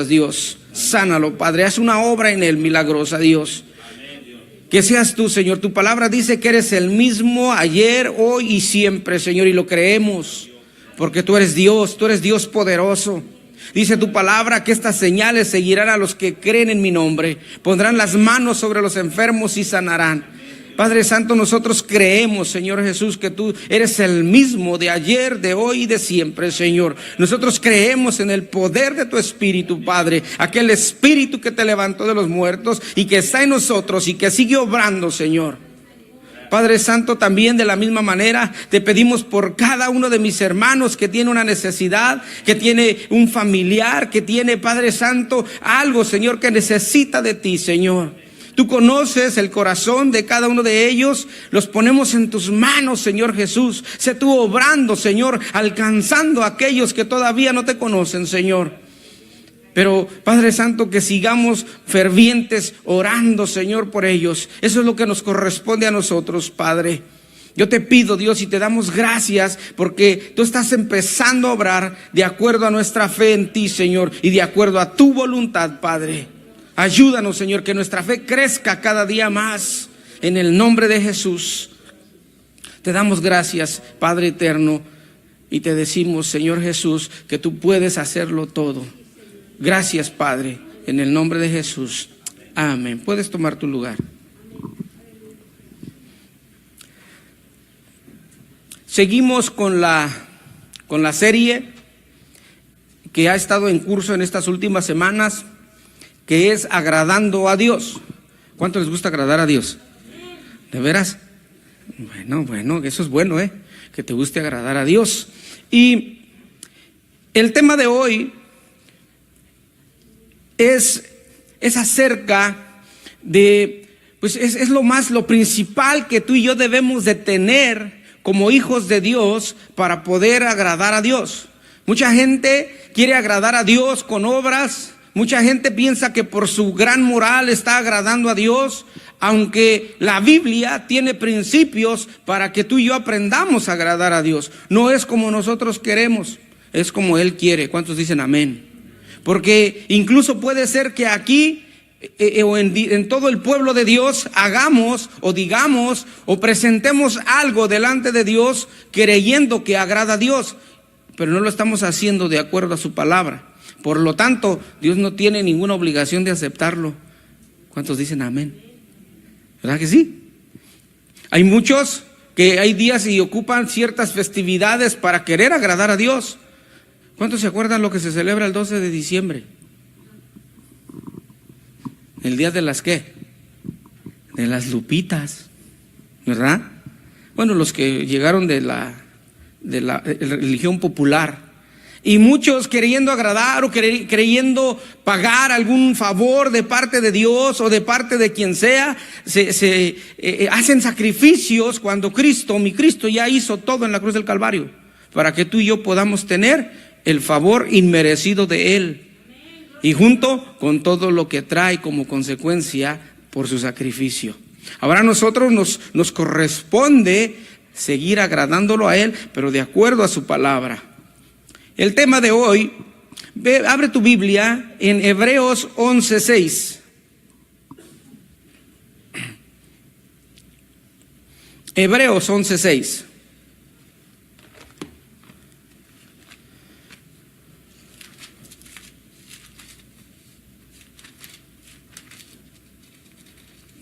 Dios, sánalo, Padre, haz una obra en él milagrosa, Dios. Que seas tú, Señor. Tu palabra dice que eres el mismo ayer, hoy y siempre, Señor, y lo creemos, porque tú eres Dios poderoso. Dice tu palabra que estas señales seguirán a los que creen en mi nombre. Pondrán las manos sobre los enfermos y sanarán. Padre Santo, nosotros creemos, Señor Jesús, que tú eres el mismo de ayer, de hoy y de siempre, Señor. Nosotros creemos en el poder de tu Espíritu, Padre, aquel Espíritu que te levantó de los muertos y que está en nosotros y que sigue obrando, Señor. Padre Santo, también de la misma manera te pedimos por cada uno de mis hermanos que tiene una necesidad, que tiene un familiar, que tiene, Padre Santo, algo, Señor, que necesita de ti, Señor. Tú conoces el corazón de cada uno de ellos. Los ponemos en tus manos, Señor Jesús. Sé tú obrando, Señor, alcanzando a aquellos que todavía no te conocen, Señor. Pero, Padre Santo, que sigamos fervientes orando, Señor, por ellos. Eso es lo que nos corresponde a nosotros, Padre. Yo te pido, Dios, y te damos gracias porque tú estás empezando a obrar de acuerdo a nuestra fe en ti, Señor, y de acuerdo a tu voluntad, Padre. Ayúdanos, Señor, que nuestra fe crezca cada día más. En el nombre de Jesús. Te damos gracias, Padre eterno, y te decimos, Señor Jesús, que tú puedes hacerlo todo. Gracias, Padre, en el nombre de Jesús. Amén. Puedes tomar tu lugar. Seguimos con la serie que ha estado en curso en estas últimas semanas, que es agradando a Dios. ¿Cuánto les gusta agradar a Dios? ¿De veras? Bueno, eso es bueno, que te guste agradar a Dios. Y el tema de hoy es acerca de, pues es lo principal que tú y yo debemos de tener como hijos de Dios para poder agradar a Dios. Mucha gente quiere agradar a Dios con obras. Mucha gente piensa que por su gran moral está agradando a Dios, aunque la Biblia tiene principios para que tú y yo aprendamos a agradar a Dios. No es como nosotros queremos, es como Él quiere. ¿Cuántos dicen amén? Porque incluso puede ser que aquí o en todo el pueblo de Dios hagamos o digamos o presentemos algo delante de Dios creyendo que agrada a Dios, pero no lo estamos haciendo de acuerdo a su palabra. Por lo tanto, Dios no tiene ninguna obligación de aceptarlo. ¿Cuántos dicen amén? ¿Verdad que sí? Hay muchos que hay días y ocupan ciertas festividades para querer agradar a Dios. ¿Cuántos se acuerdan lo que se celebra el 12 de diciembre? El día de las ¿qué? De las lupitas, ¿verdad? Bueno, los que llegaron de la religión popular. Y muchos queriendo agradar o creyendo pagar algún favor de parte de Dios o de parte de quien sea, se hacen sacrificios cuando mi Cristo ya hizo todo en la cruz del Calvario, para que tú y yo podamos tener el favor inmerecido de Él. Y junto con todo lo que trae como consecuencia por su sacrificio. Ahora a nosotros nos corresponde seguir agradándolo a Él, pero de acuerdo a su palabra. El tema de hoy, abre tu Biblia en Hebreos 11:6. Hebreos 11:6.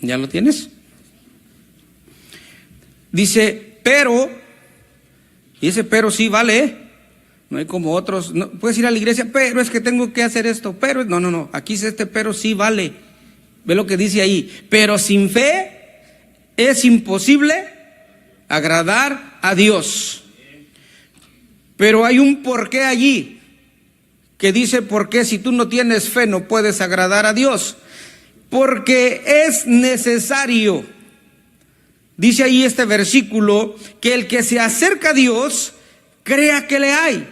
¿Ya lo tienes? Dice, pero, y ese pero sí vale, no hay como otros. No, puedes ir a la iglesia, pero es que tengo que hacer esto, pero, no, aquí este pero sí vale. Ve lo que dice ahí, pero sin fe es imposible agradar a Dios. Pero hay un porqué allí, que dice por qué si tú no tienes fe no puedes agradar a Dios. Porque es necesario, dice ahí este versículo, que el que se acerca a Dios crea que le hay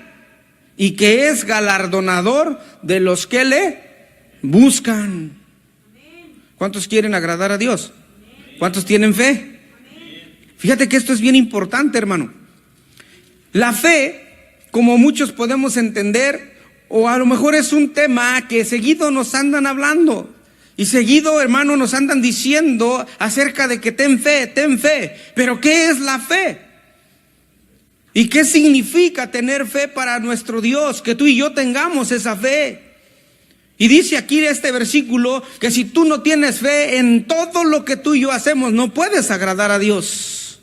y que es galardonador de los que le buscan. ¿Cuántos quieren agradar a Dios? ¿Cuántos tienen fe? Fíjate que esto es bien importante, hermano. La fe, como muchos podemos entender, O a lo mejor es un tema que seguido nos andan hablando. Y seguido, hermano, nos andan diciendo acerca de que ten fe, ten fe. Pero ¿qué es la fe? ¿Y qué significa tener fe para nuestro Dios? Que tú y yo tengamos esa fe. Y dice aquí este versículo que si tú no tienes fe en todo lo que tú y yo hacemos, no puedes agradar a Dios.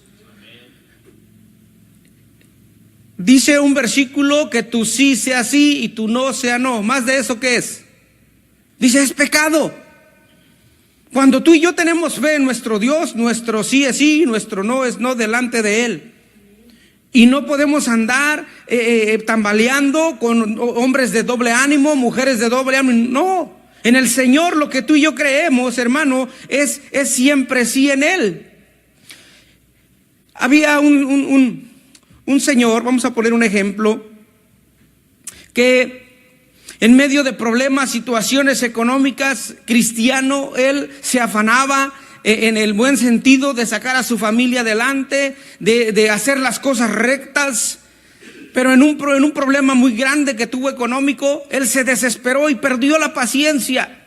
Dice un versículo que tu sí sea sí y tu no sea no. Más de eso, ¿qué es? Dice, es pecado. Cuando tú y yo tenemos fe en nuestro Dios, nuestro sí es sí, nuestro no es no delante de Él. Y no podemos andar tambaleando con hombres de doble ánimo, mujeres de doble ánimo. No, en el Señor lo que tú y yo creemos, hermano, es siempre sí en Él. Había un señor, vamos a poner un ejemplo, que en medio de problemas, situaciones económicas, cristiano, él se afanaba en el buen sentido de sacar a su familia adelante, de hacer las cosas rectas, pero en un problema muy grande que tuvo económico, él se desesperó y perdió la paciencia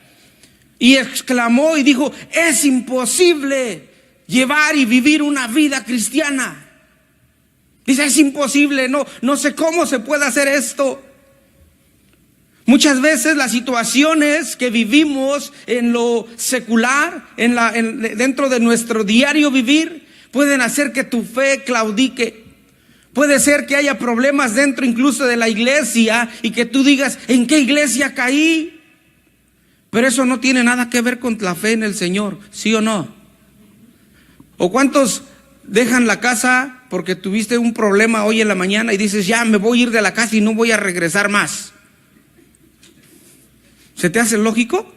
y exclamó y dijo, es imposible llevar y vivir una vida cristiana. Dice, es imposible, no sé cómo se puede hacer esto. Muchas veces las situaciones que vivimos en lo secular, dentro de nuestro diario vivir, pueden hacer que tu fe claudique. Puede ser que haya problemas dentro incluso de la iglesia y que tú digas, ¿en qué iglesia caí? Pero eso no tiene nada que ver con la fe en el Señor, ¿sí o no? ¿O cuántos dejan la casa porque tuviste un problema hoy en la mañana y dices, ya me voy a ir de la casa y no voy a regresar más? ¿Se te hace lógico?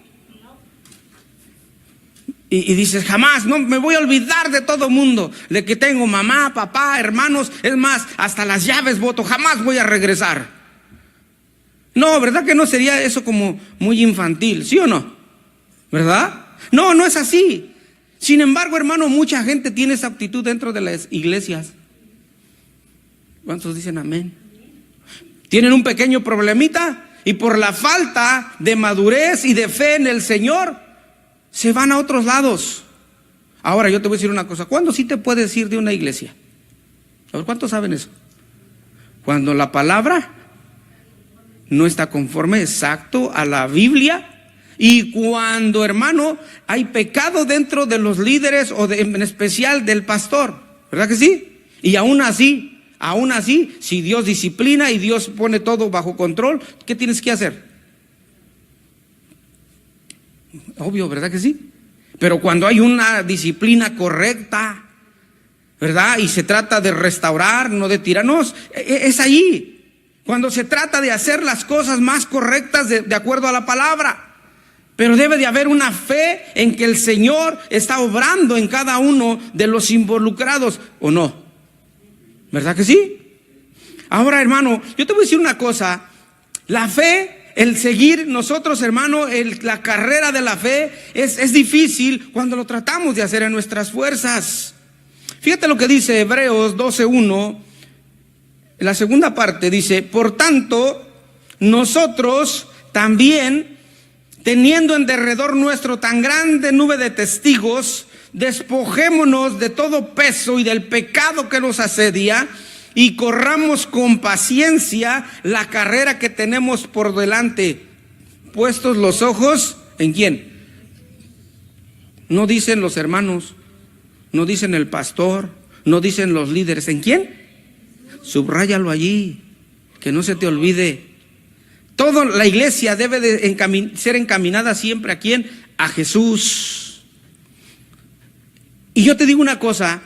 Y dices, jamás, no me voy a olvidar de todo mundo, de que tengo mamá, papá, hermanos, es más, hasta las llaves boto, jamás voy a regresar. No, ¿verdad que no sería eso como muy infantil? ¿Sí o no? ¿Verdad? No, no es así. Sin embargo, hermano, mucha gente tiene esa actitud dentro de las iglesias. ¿Cuántos dicen amén? Tienen un pequeño problemita y por la falta de madurez y de fe en el Señor, se van a otros lados. Ahora yo te voy a decir una cosa, ¿cuándo sí te puedes ir de una iglesia? A ver, ¿cuántos saben eso? Cuando la palabra no está conforme exacto a la Biblia, y cuando, hermano, hay pecado dentro de los líderes o en especial del pastor, ¿verdad que sí? Y aún así, si Dios disciplina y Dios pone todo bajo control, ¿qué tienes que hacer? Obvio, ¿verdad que sí? Pero cuando hay una disciplina correcta, ¿verdad? Y se trata de restaurar, no de tirarnos, es ahí. Cuando se trata de hacer las cosas más correctas de acuerdo a la palabra. Pero debe de haber una fe en que el Señor está obrando en cada uno de los involucrados, ¿o no? ¿Verdad que sí? Ahora, hermano, yo te voy a decir una cosa. La fe, el seguir nosotros, hermano, la carrera de la fe es difícil cuando lo tratamos de hacer en nuestras fuerzas. Fíjate lo que dice Hebreos 12:1. En la segunda parte dice, por tanto, nosotros también, teniendo en derredor nuestro tan grande nube de testigos, despojémonos de todo peso y del pecado que nos asedia y corramos con paciencia la carrera que tenemos por delante, puestos los ojos ¿en quién? No dicen los hermanos, no dicen el pastor, no dicen los líderes, ¿en quién? Subráyalo allí, que no se te olvide. Toda la iglesia debe de ser encaminada siempre ¿a quién? A Jesús. Y yo te digo una cosa,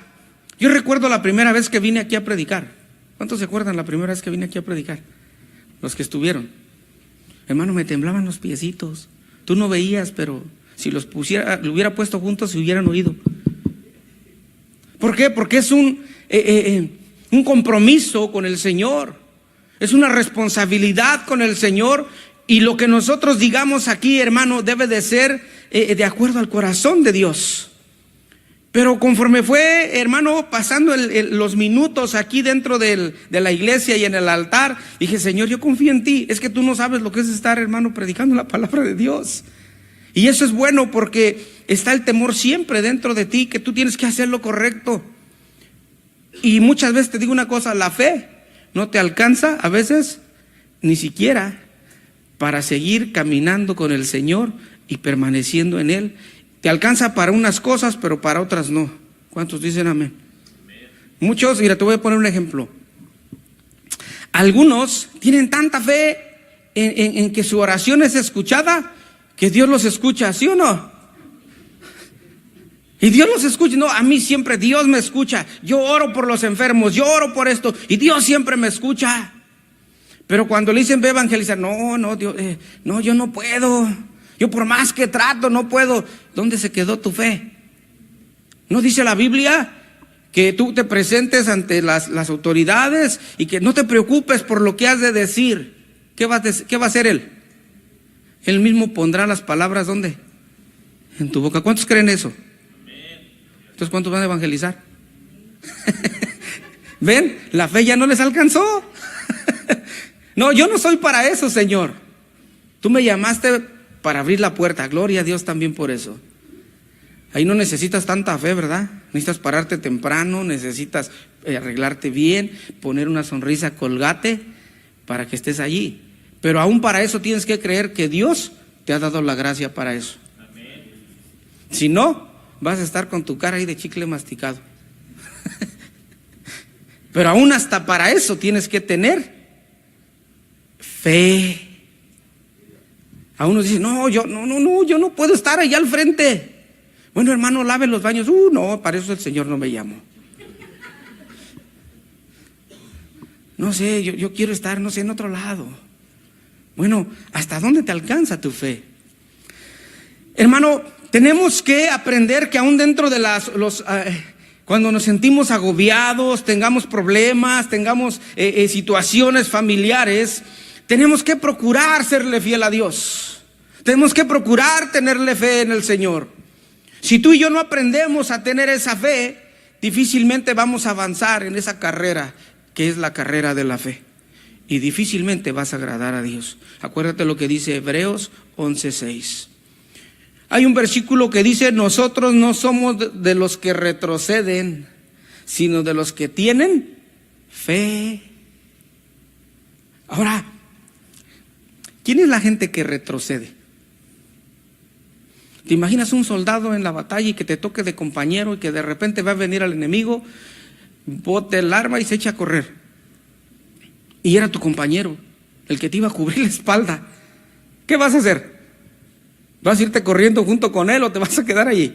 yo recuerdo la primera vez que vine aquí a predicar. ¿Cuántos se acuerdan la primera vez que vine aquí a predicar? Los que estuvieron. Hermano, me temblaban los piecitos. Tú no veías, pero si los lo hubiera puesto juntos, se hubieran oído. ¿Por qué? Porque es un compromiso con el Señor. Es una responsabilidad con el Señor. Y lo que nosotros digamos aquí, hermano, debe de ser de acuerdo al corazón de Dios. Pero conforme fue, hermano, pasando los minutos aquí dentro de la iglesia y en el altar, dije, Señor, yo confío en ti. Es que tú no sabes lo que es estar, hermano, predicando la palabra de Dios. Y eso es bueno porque está el temor siempre dentro de ti, que tú tienes que hacer lo correcto. Y muchas veces te digo una cosa, la fe no te alcanza a veces ni siquiera para seguir caminando con el Señor y permaneciendo en Él. Te alcanza para unas cosas, pero para otras no. ¿Cuántos dicen amén? Muchos, mira, te voy a poner un ejemplo. Algunos tienen tanta fe en que su oración es escuchada, que Dios los escucha, ¿sí o no? Y Dios los escucha. No, a mí siempre Dios me escucha. Yo oro por los enfermos, yo oro por esto, y Dios siempre me escucha. Pero cuando le dicen ve a evangelizar, no, Dios, no, yo no puedo. Yo por más que trato no puedo. ¿Dónde se quedó tu fe? ¿No dice la Biblia que tú te presentes ante las autoridades y que no te preocupes por lo que has de decir? ¿Qué va a hacer Él? Él mismo pondrá las palabras, ¿dónde? En tu boca. ¿Cuántos creen eso? Entonces, ¿cuántos van a evangelizar? ¿Ven? La fe ya no les alcanzó. No, yo no soy para eso, Señor. Tú me llamaste para abrir la puerta. Gloria a Dios también por eso. Ahí no necesitas tanta fe, ¿verdad? Necesitas pararte temprano, necesitas arreglarte bien, poner una sonrisa, colgate para que estés allí. Pero aún para eso tienes que creer que Dios te ha dado la gracia para eso. Amén. Si no, vas a estar con tu cara ahí de chicle masticado. Pero aún hasta para eso tienes que tener fe. A unos dicen, no, yo no puedo estar allá al frente. Bueno, hermano, lave los baños. No, para eso el Señor no me llamó. No sé, yo quiero estar, no sé, en otro lado. Bueno, ¿hasta dónde te alcanza tu fe? Hermano, tenemos que aprender que aún dentro de cuando nos sentimos agobiados, tengamos problemas, tengamos situaciones familiares, tenemos que procurar serle fiel a Dios. Tenemos que procurar tenerle fe en el Señor. Si tú y yo no aprendemos a tener esa fe, difícilmente vamos a avanzar en esa carrera que es la carrera de la fe. Y difícilmente vas a agradar a Dios. Acuérdate lo que dice Hebreos 11:6. Hay un versículo que dice, nosotros no somos de los que retroceden, sino de los que tienen fe. Ahora, ¿quién es la gente que retrocede? ¿Te imaginas un soldado en la batalla y que te toque de compañero y que de repente va a venir al enemigo, bote el arma y se echa a correr? Y era tu compañero, el que te iba a cubrir la espalda. ¿Qué vas a hacer? ¿Vas a irte corriendo junto con él o te vas a quedar allí?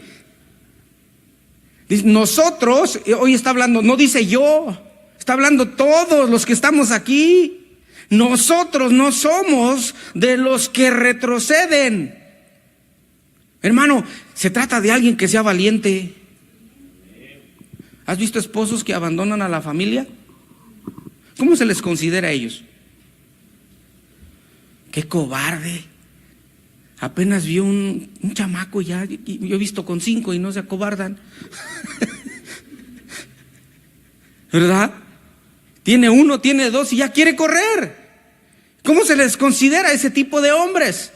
Dice, nosotros, hoy está hablando, no dice yo, está hablando todos los que estamos aquí. Nosotros no somos de los que retroceden. Hermano, se trata de alguien que sea valiente. ¿Has visto esposos que abandonan a la familia? ¿Cómo se les considera a ellos? ¡Qué cobarde! Apenas vio un chamaco ya, y yo he visto con 5 y no se acobardan. ¿Verdad? Tiene 1, tiene 2 y ya quiere correr. ¿Cómo se les considera a ese tipo de hombres?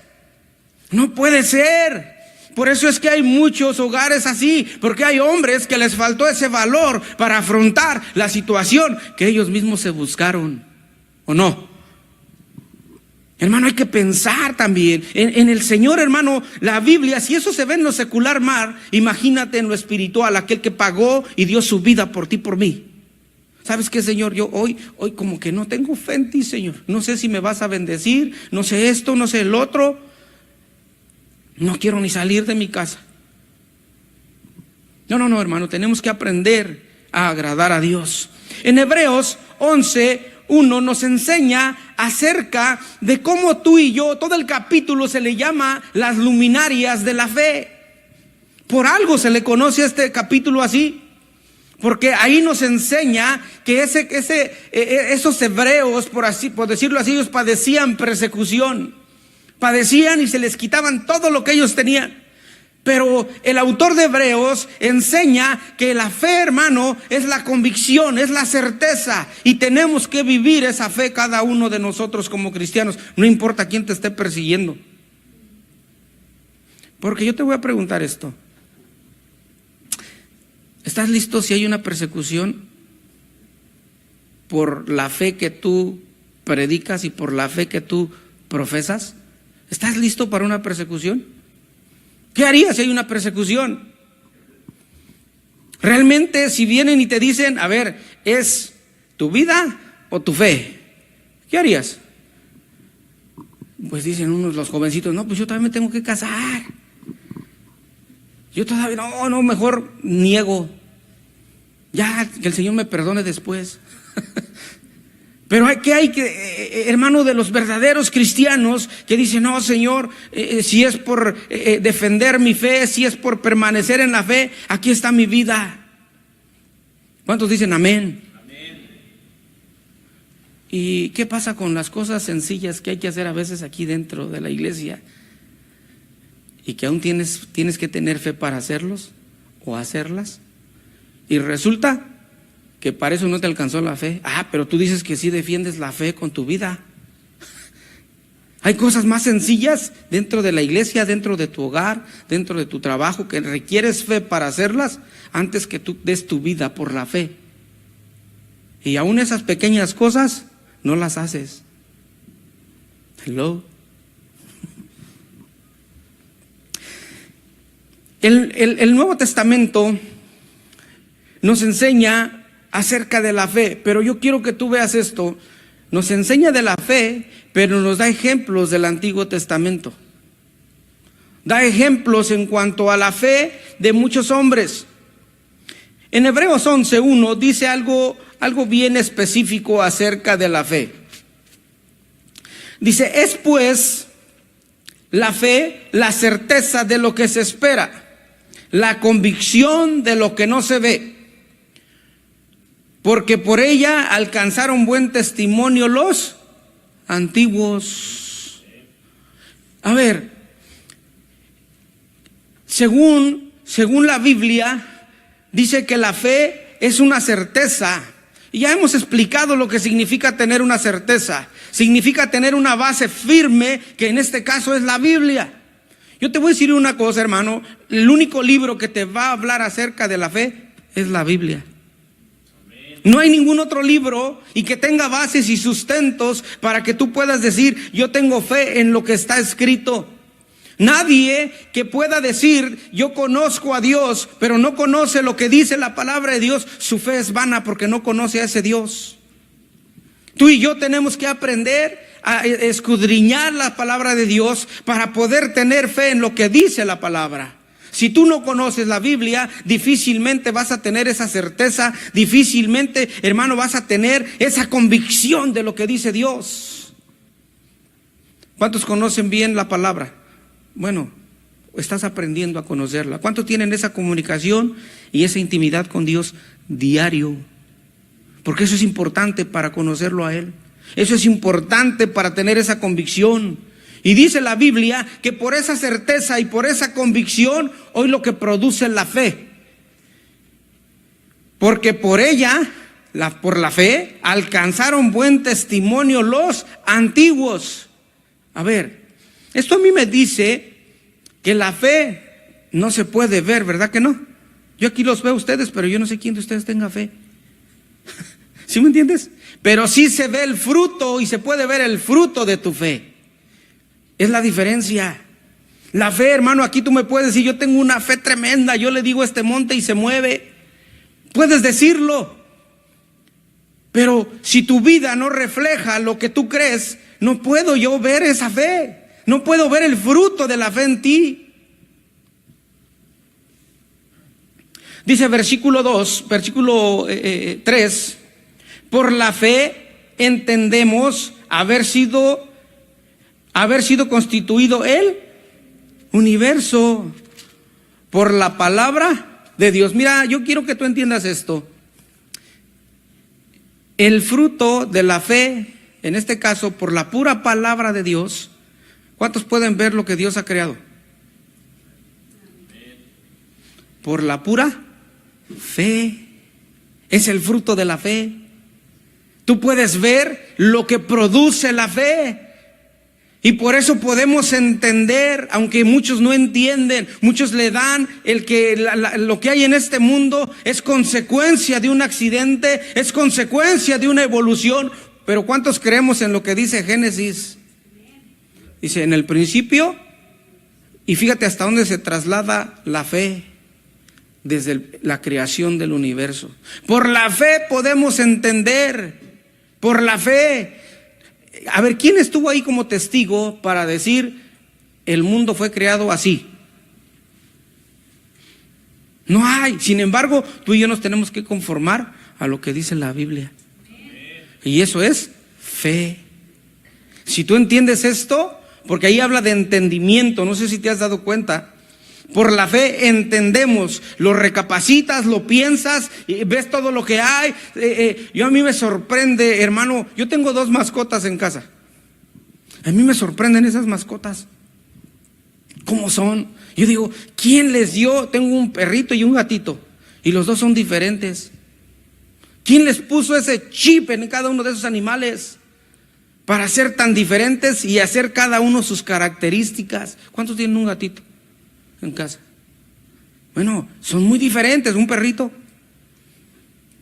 No puede ser. Por eso es que hay muchos hogares así, porque hay hombres que les faltó ese valor para afrontar la situación que ellos mismos se buscaron, ¿o no? Hermano, hay que pensar también en el Señor, hermano. La Biblia, si eso se ve en lo secular mal, imagínate en lo espiritual, aquel que pagó y dio su vida por ti, por mí. ¿Sabes qué, Señor? Yo hoy como que no tengo fe en ti, Señor. No sé si me vas a bendecir, no sé esto, no sé el otro. No quiero ni salir de mi casa. No, hermano, tenemos que aprender a agradar a Dios. En Hebreos 11:1 nos enseña acerca de cómo tú y yo, todo el capítulo se le llama las luminarias de la fe. Por algo se le conoce a este capítulo así, porque ahí nos enseña que esos hebreos, por decirlo así, ellos padecían persecución. Padecían y se les quitaban todo lo que ellos tenían. Pero el autor de Hebreos enseña que la fe, hermano, es la convicción, es la certeza. Y tenemos que vivir esa fe cada uno de nosotros como cristianos. No importa quién te esté persiguiendo. Porque yo te voy a preguntar esto. ¿Estás listo si hay una persecución por la fe que tú predicas y por la fe que tú profesas? ¿Estás listo para una persecución? ¿Qué harías si hay una persecución? Realmente, si vienen y te dicen, a ver, ¿es tu vida o tu fe? ¿Qué harías? Pues dicen unos los jovencitos, no, pues yo también me tengo que casar. Yo todavía, no, mejor niego. Ya, que el Señor me perdone después. Pero hay que, hermano, de los verdaderos cristianos que dicen, no, Señor, si es por defender mi fe, si es por permanecer en la fe, aquí está mi vida. ¿Cuántos dicen amén? Amén. ¿Y qué pasa con las cosas sencillas que hay que hacer a veces aquí dentro de la iglesia? Y que aún tienes que tener fe para hacerlos o hacerlas. Y resulta que para eso no te alcanzó la fe. Pero tú dices que sí defiendes la fe con tu vida. Hay cosas más sencillas dentro de la iglesia, dentro de tu hogar, dentro de tu trabajo, que requieres fe para hacerlas antes que tú des tu vida por la fe. Y aún esas pequeñas cosas no las haces. Hello. El Nuevo Testamento nos enseña acerca de la fe, pero yo quiero que tú veas esto. Nos enseña de la fe, pero nos da ejemplos del Antiguo Testamento. Da ejemplos en cuanto a la fe de muchos hombres. En Hebreos 11:1 dice algo bien específico acerca de la fe. Dice, es pues la fe la certeza de lo que se espera, la convicción de lo que no se ve. Porque por ella alcanzaron buen testimonio los antiguos. A ver, según la Biblia, dice que la fe es una certeza. Y ya hemos explicado lo que significa tener una certeza. Significa tener una base firme, que en este caso es la Biblia. Yo te voy a decir una cosa, hermano. El único libro que te va a hablar acerca de la fe es la Biblia. No hay ningún otro libro y que tenga bases y sustentos para que tú puedas decir, yo tengo fe en lo que está escrito. Nadie que pueda decir, yo conozco a Dios, pero no conoce lo que dice la palabra de Dios, su fe es vana porque no conoce a ese Dios. Tú y yo tenemos que aprender a escudriñar la palabra de Dios para poder tener fe en lo que dice la palabra. Si tú no conoces la Biblia, difícilmente vas a tener esa certeza, difícilmente, hermano, vas a tener esa convicción de lo que dice Dios. ¿Cuántos conocen bien la palabra? Bueno, estás aprendiendo a conocerla. ¿Cuántos tienen esa comunicación y esa intimidad con Dios diario? Porque eso es importante para conocerlo a Él. Eso es importante para tener esa convicción. Y dice la Biblia que por esa certeza y por esa convicción, hoy lo que produce la fe. Porque por ella, por la fe, alcanzaron buen testimonio los antiguos. A ver, esto a mí me dice que la fe no se puede ver, ¿verdad que no? Yo aquí los veo a ustedes, pero yo no sé quién de ustedes tenga fe. ¿Sí me entiendes? Pero sí se ve el fruto y se puede ver el fruto de tu fe. Es la diferencia. La fe, hermano, aquí tú me puedes decir, yo tengo una fe tremenda, yo le digo a este monte y se mueve. Puedes decirlo. Pero si tu vida no refleja lo que tú crees, no puedo yo ver esa fe. No puedo ver el fruto de la fe en ti. Dice versículo 3, por la fe entendemos haber sido constituido el universo por la palabra de Dios. Mira, yo quiero que tú entiendas esto. El fruto de la fe, en este caso, por la pura palabra de Dios, ¿cuántos pueden ver lo que Dios ha creado? por la pura fe. Es el fruto de la fe. Tú puedes ver lo que produce la fe. Y por eso podemos entender, aunque muchos no entienden, muchos le dan lo que hay en este mundo es consecuencia de un accidente, es consecuencia de una evolución. Pero ¿cuántos creemos en lo que dice Génesis? Dice, en el principio, y fíjate hasta dónde se traslada la fe, desde la creación del universo. Por la fe podemos entender, por la fe. A ver, ¿quién estuvo ahí como testigo para decir el mundo fue creado así? No hay. Sin embargo, tú y yo nos tenemos que conformar a lo que dice la Biblia. Y eso es fe. Si tú entiendes esto, porque ahí habla de entendimiento, no sé si te has dado cuenta. Por la fe entendemos, lo recapacitas, lo piensas, y ves todo lo que hay. A mí me sorprende, hermano, yo tengo 2 mascotas en casa. A mí me sorprenden esas mascotas. ¿Cómo son? Yo digo, ¿quién les dio? Tengo un perrito y un gatito, y los 2 son diferentes. ¿Quién les puso ese chip en cada uno de esos animales para ser tan diferentes y hacer cada uno sus características? ¿Cuántos tienen un gatito en casa? Bueno, son muy diferentes. Un perrito,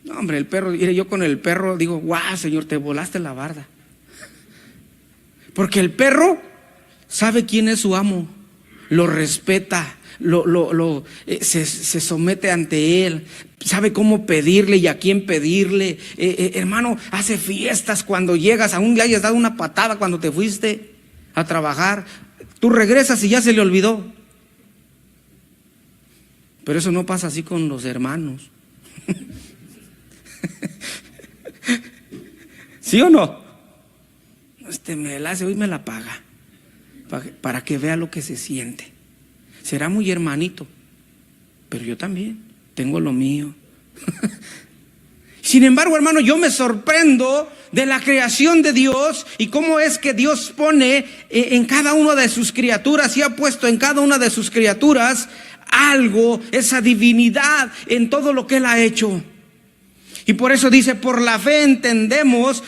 no, hombre, el perro, yo con el perro digo, guau, Señor, te volaste la barda. Porque el perro sabe quién es su amo, lo respeta, se somete ante él, sabe cómo pedirle y a quién pedirle. Hermano, hace fiestas cuando llegas, aún le hayas dado una patada cuando te fuiste a trabajar, tú regresas y ya se le olvidó. Pero eso no pasa así con los hermanos. ¿Sí o no? Me la hace, hoy me la paga, para que vea lo que se siente. Será muy hermanito, pero yo también tengo lo mío. Sin embargo, hermano, yo me sorprendo de la creación de Dios y cómo es que Dios pone en cada una de sus criaturas, y ha puesto en cada una de sus criaturas algo, esa divinidad en todo lo que Él ha hecho. Y por eso dice, por la fe entendemos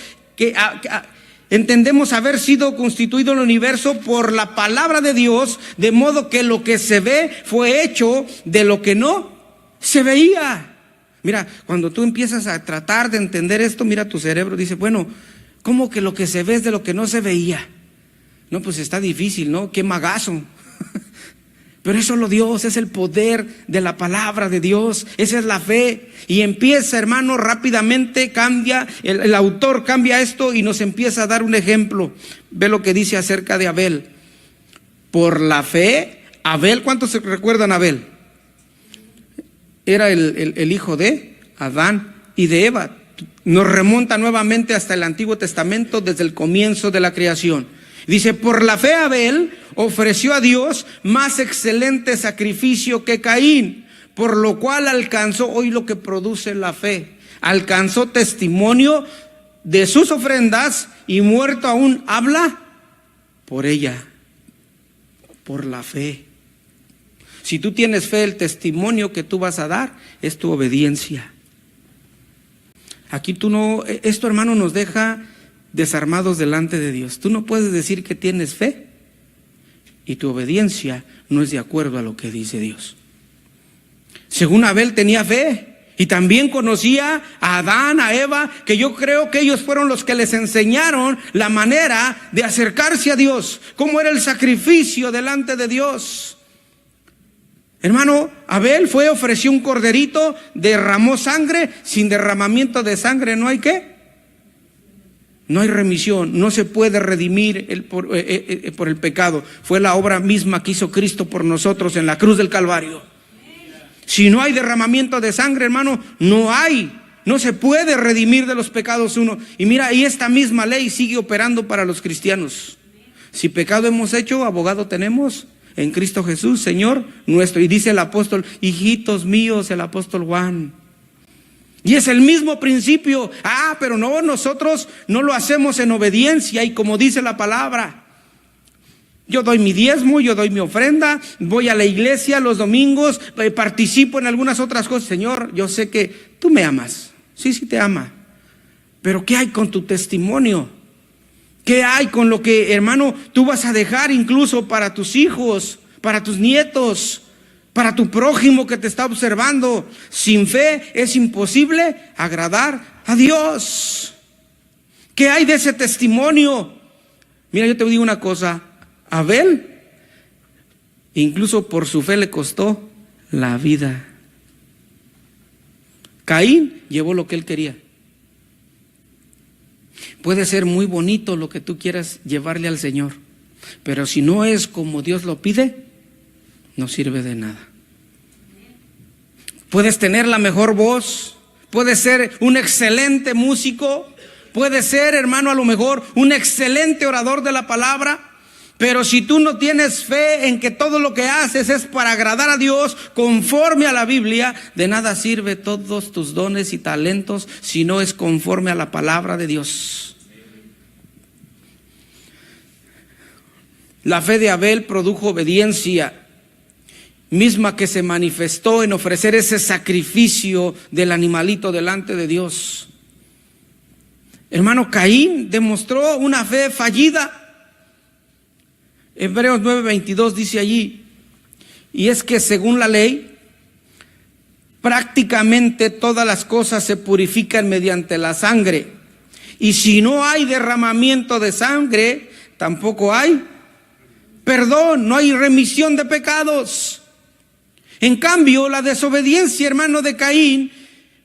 entendemos haber sido constituido el universo por la palabra de Dios, de modo que lo que se ve fue hecho de lo que no se veía. Mira, cuando tú empiezas a tratar de entender esto, mira, tu cerebro dice, bueno, ¿cómo que lo que se ve es de lo que no se veía? No, pues está difícil, ¿no? Qué magazo. Pero eso es lo Dios, es el poder de la palabra de Dios, esa es la fe. Y empieza, hermano, rápidamente cambia, el autor cambia esto y nos empieza a dar un ejemplo. Ve lo que dice acerca de Abel. Por la fe, Abel, ¿cuántos se recuerdan a Abel? Era el hijo de Adán y de Eva. Nos remonta nuevamente hasta el Antiguo Testamento, desde el comienzo de la creación. Dice, por la fe Abel ofreció a Dios más excelente sacrificio que Caín, por lo cual alcanzó, hoy lo que produce la fe, alcanzó testimonio de sus ofrendas y muerto aún habla por ella, por la fe. Si tú tienes fe, el testimonio que tú vas a dar es tu obediencia. Aquí tú no, esto, hermano, nos deja desarmados delante de Dios. Tú no puedes decir que tienes fe y tu obediencia no es de acuerdo a lo que dice Dios. Según Abel tenía fe y también conocía a Adán, a Eva, que yo creo que ellos fueron los que les enseñaron la manera de acercarse a Dios, cómo era el sacrificio delante de Dios. Hermano, Abel ofreció un corderito, derramó sangre. Sin derramamiento de sangre no hay ¿qué? No hay remisión, no se puede redimir por el pecado. Fue la obra misma que hizo Cristo por nosotros en la cruz del Calvario. Si no hay derramamiento de sangre, hermano, no se puede redimir de los pecados uno. Y mira, y esta misma ley sigue operando para los cristianos. Si pecado hemos hecho, abogado tenemos en Cristo Jesús, Señor nuestro. Y dice el apóstol, hijitos míos, el apóstol Juan. Y es el mismo principio. Pero no, nosotros no lo hacemos en obediencia y como dice la palabra. Yo doy mi diezmo, yo doy mi ofrenda, voy a la iglesia los domingos, participo en algunas otras cosas. Señor, yo sé que tú me amas. Sí, sí te ama. Pero ¿qué hay con tu testimonio? ¿Qué hay con lo que, hermano, tú vas a dejar incluso para tus hijos, para tus nietos, para tu prójimo que te está observando? Sin fe es imposible agradar a Dios. ¿Qué hay de ese testimonio? Mira, yo te digo una cosa. Abel, incluso por su fe le costó la vida. Caín llevó lo que él quería. Puede ser muy bonito lo que tú quieras llevarle al Señor, pero si no es como Dios lo pide, no sirve de nada. Puedes tener la mejor voz, puedes ser un excelente músico, puedes ser, hermano, a lo mejor un excelente orador de la palabra, pero si tú no tienes fe en que todo lo que haces es para agradar a Dios conforme a la Biblia, de nada sirve todos tus dones y talentos si no es conforme a la palabra de Dios. La fe de Abel produjo obediencia, misma que se manifestó en ofrecer ese sacrificio del animalito delante de Dios. Hermano, Caín demostró una fe fallida. Hebreos 9:22 dice allí, y es que según la ley, prácticamente todas las cosas se purifican mediante la sangre, y si no hay derramamiento de sangre, tampoco hay perdón, no hay remisión de pecados. En cambio, la desobediencia, hermano, de Caín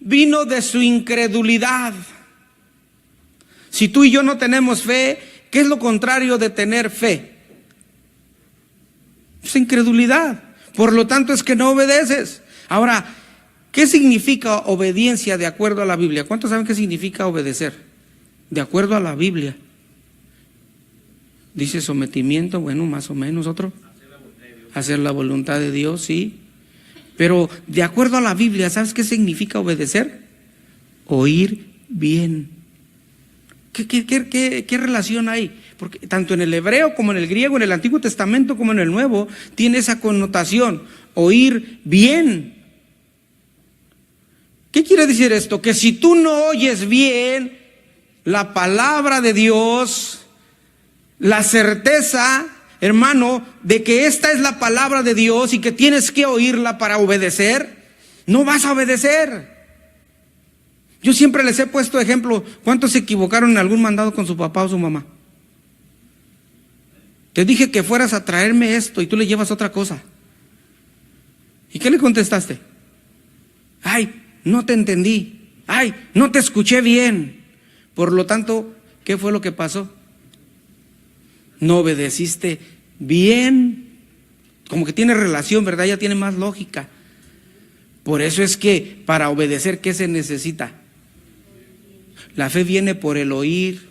vino de su incredulidad. Si tú y yo no tenemos fe, ¿qué es lo contrario de tener fe? Es incredulidad. Por lo tanto es que no obedeces. Ahora, ¿qué significa obediencia de acuerdo a la Biblia? ¿Cuántos saben qué significa obedecer? De acuerdo a la Biblia. Dice sometimiento, bueno, más o menos. Otro, hacer la voluntad de Dios, sí. Pero de acuerdo a la Biblia, ¿sabes qué significa obedecer? Oír bien. ¿Qué relación hay? Porque tanto en el hebreo como en el griego, en el Antiguo Testamento como en el Nuevo, tiene esa connotación, oír bien. ¿Qué quiere decir esto? Que si tú no oyes bien la palabra de Dios, la certeza, hermano, de que esta es la palabra de Dios y que tienes que oírla para obedecer, no vas a obedecer. Yo siempre les he puesto ejemplo, ¿cuántos se equivocaron en algún mandado con su papá o su mamá? Te dije que fueras a traerme esto y tú le llevas otra cosa. ¿Y qué le contestaste? Ay, no te entendí. Ay, no te escuché bien. Por lo tanto, ¿qué fue lo que pasó? No obedeciste bien. Como que tiene relación, ¿verdad? Ya tiene más lógica. Por eso es que para obedecer, ¿qué se necesita? La fe viene por el oír.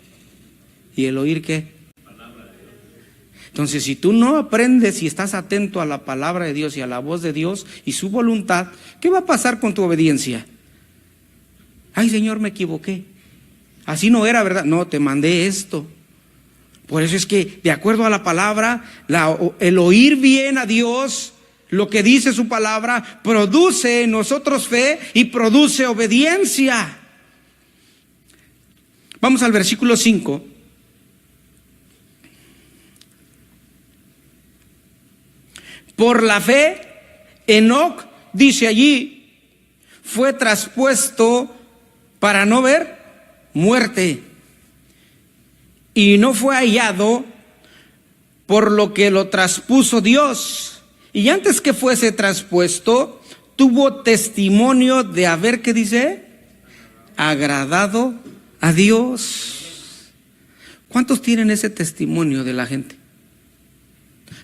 ¿Y el oír qué? Entonces, si tú no aprendes y estás atento a la palabra de Dios y a la voz de Dios y su voluntad, ¿qué va a pasar con tu obediencia? Ay, Señor, me equivoqué. Así no era, ¿verdad? No, te mandé esto. Por eso es que, de acuerdo a la palabra, el oír bien a Dios, lo que dice su palabra, produce en nosotros fe y produce obediencia. Vamos al versículo 5. Por la fe, Enoc, dice allí, fue traspuesto para no ver muerte, y no fue hallado, por lo que lo traspuso Dios. Y antes que fuese traspuesto, tuvo testimonio de haber, ¿qué dice? Agradado a Dios. ¿Cuántos tienen ese testimonio de la gente?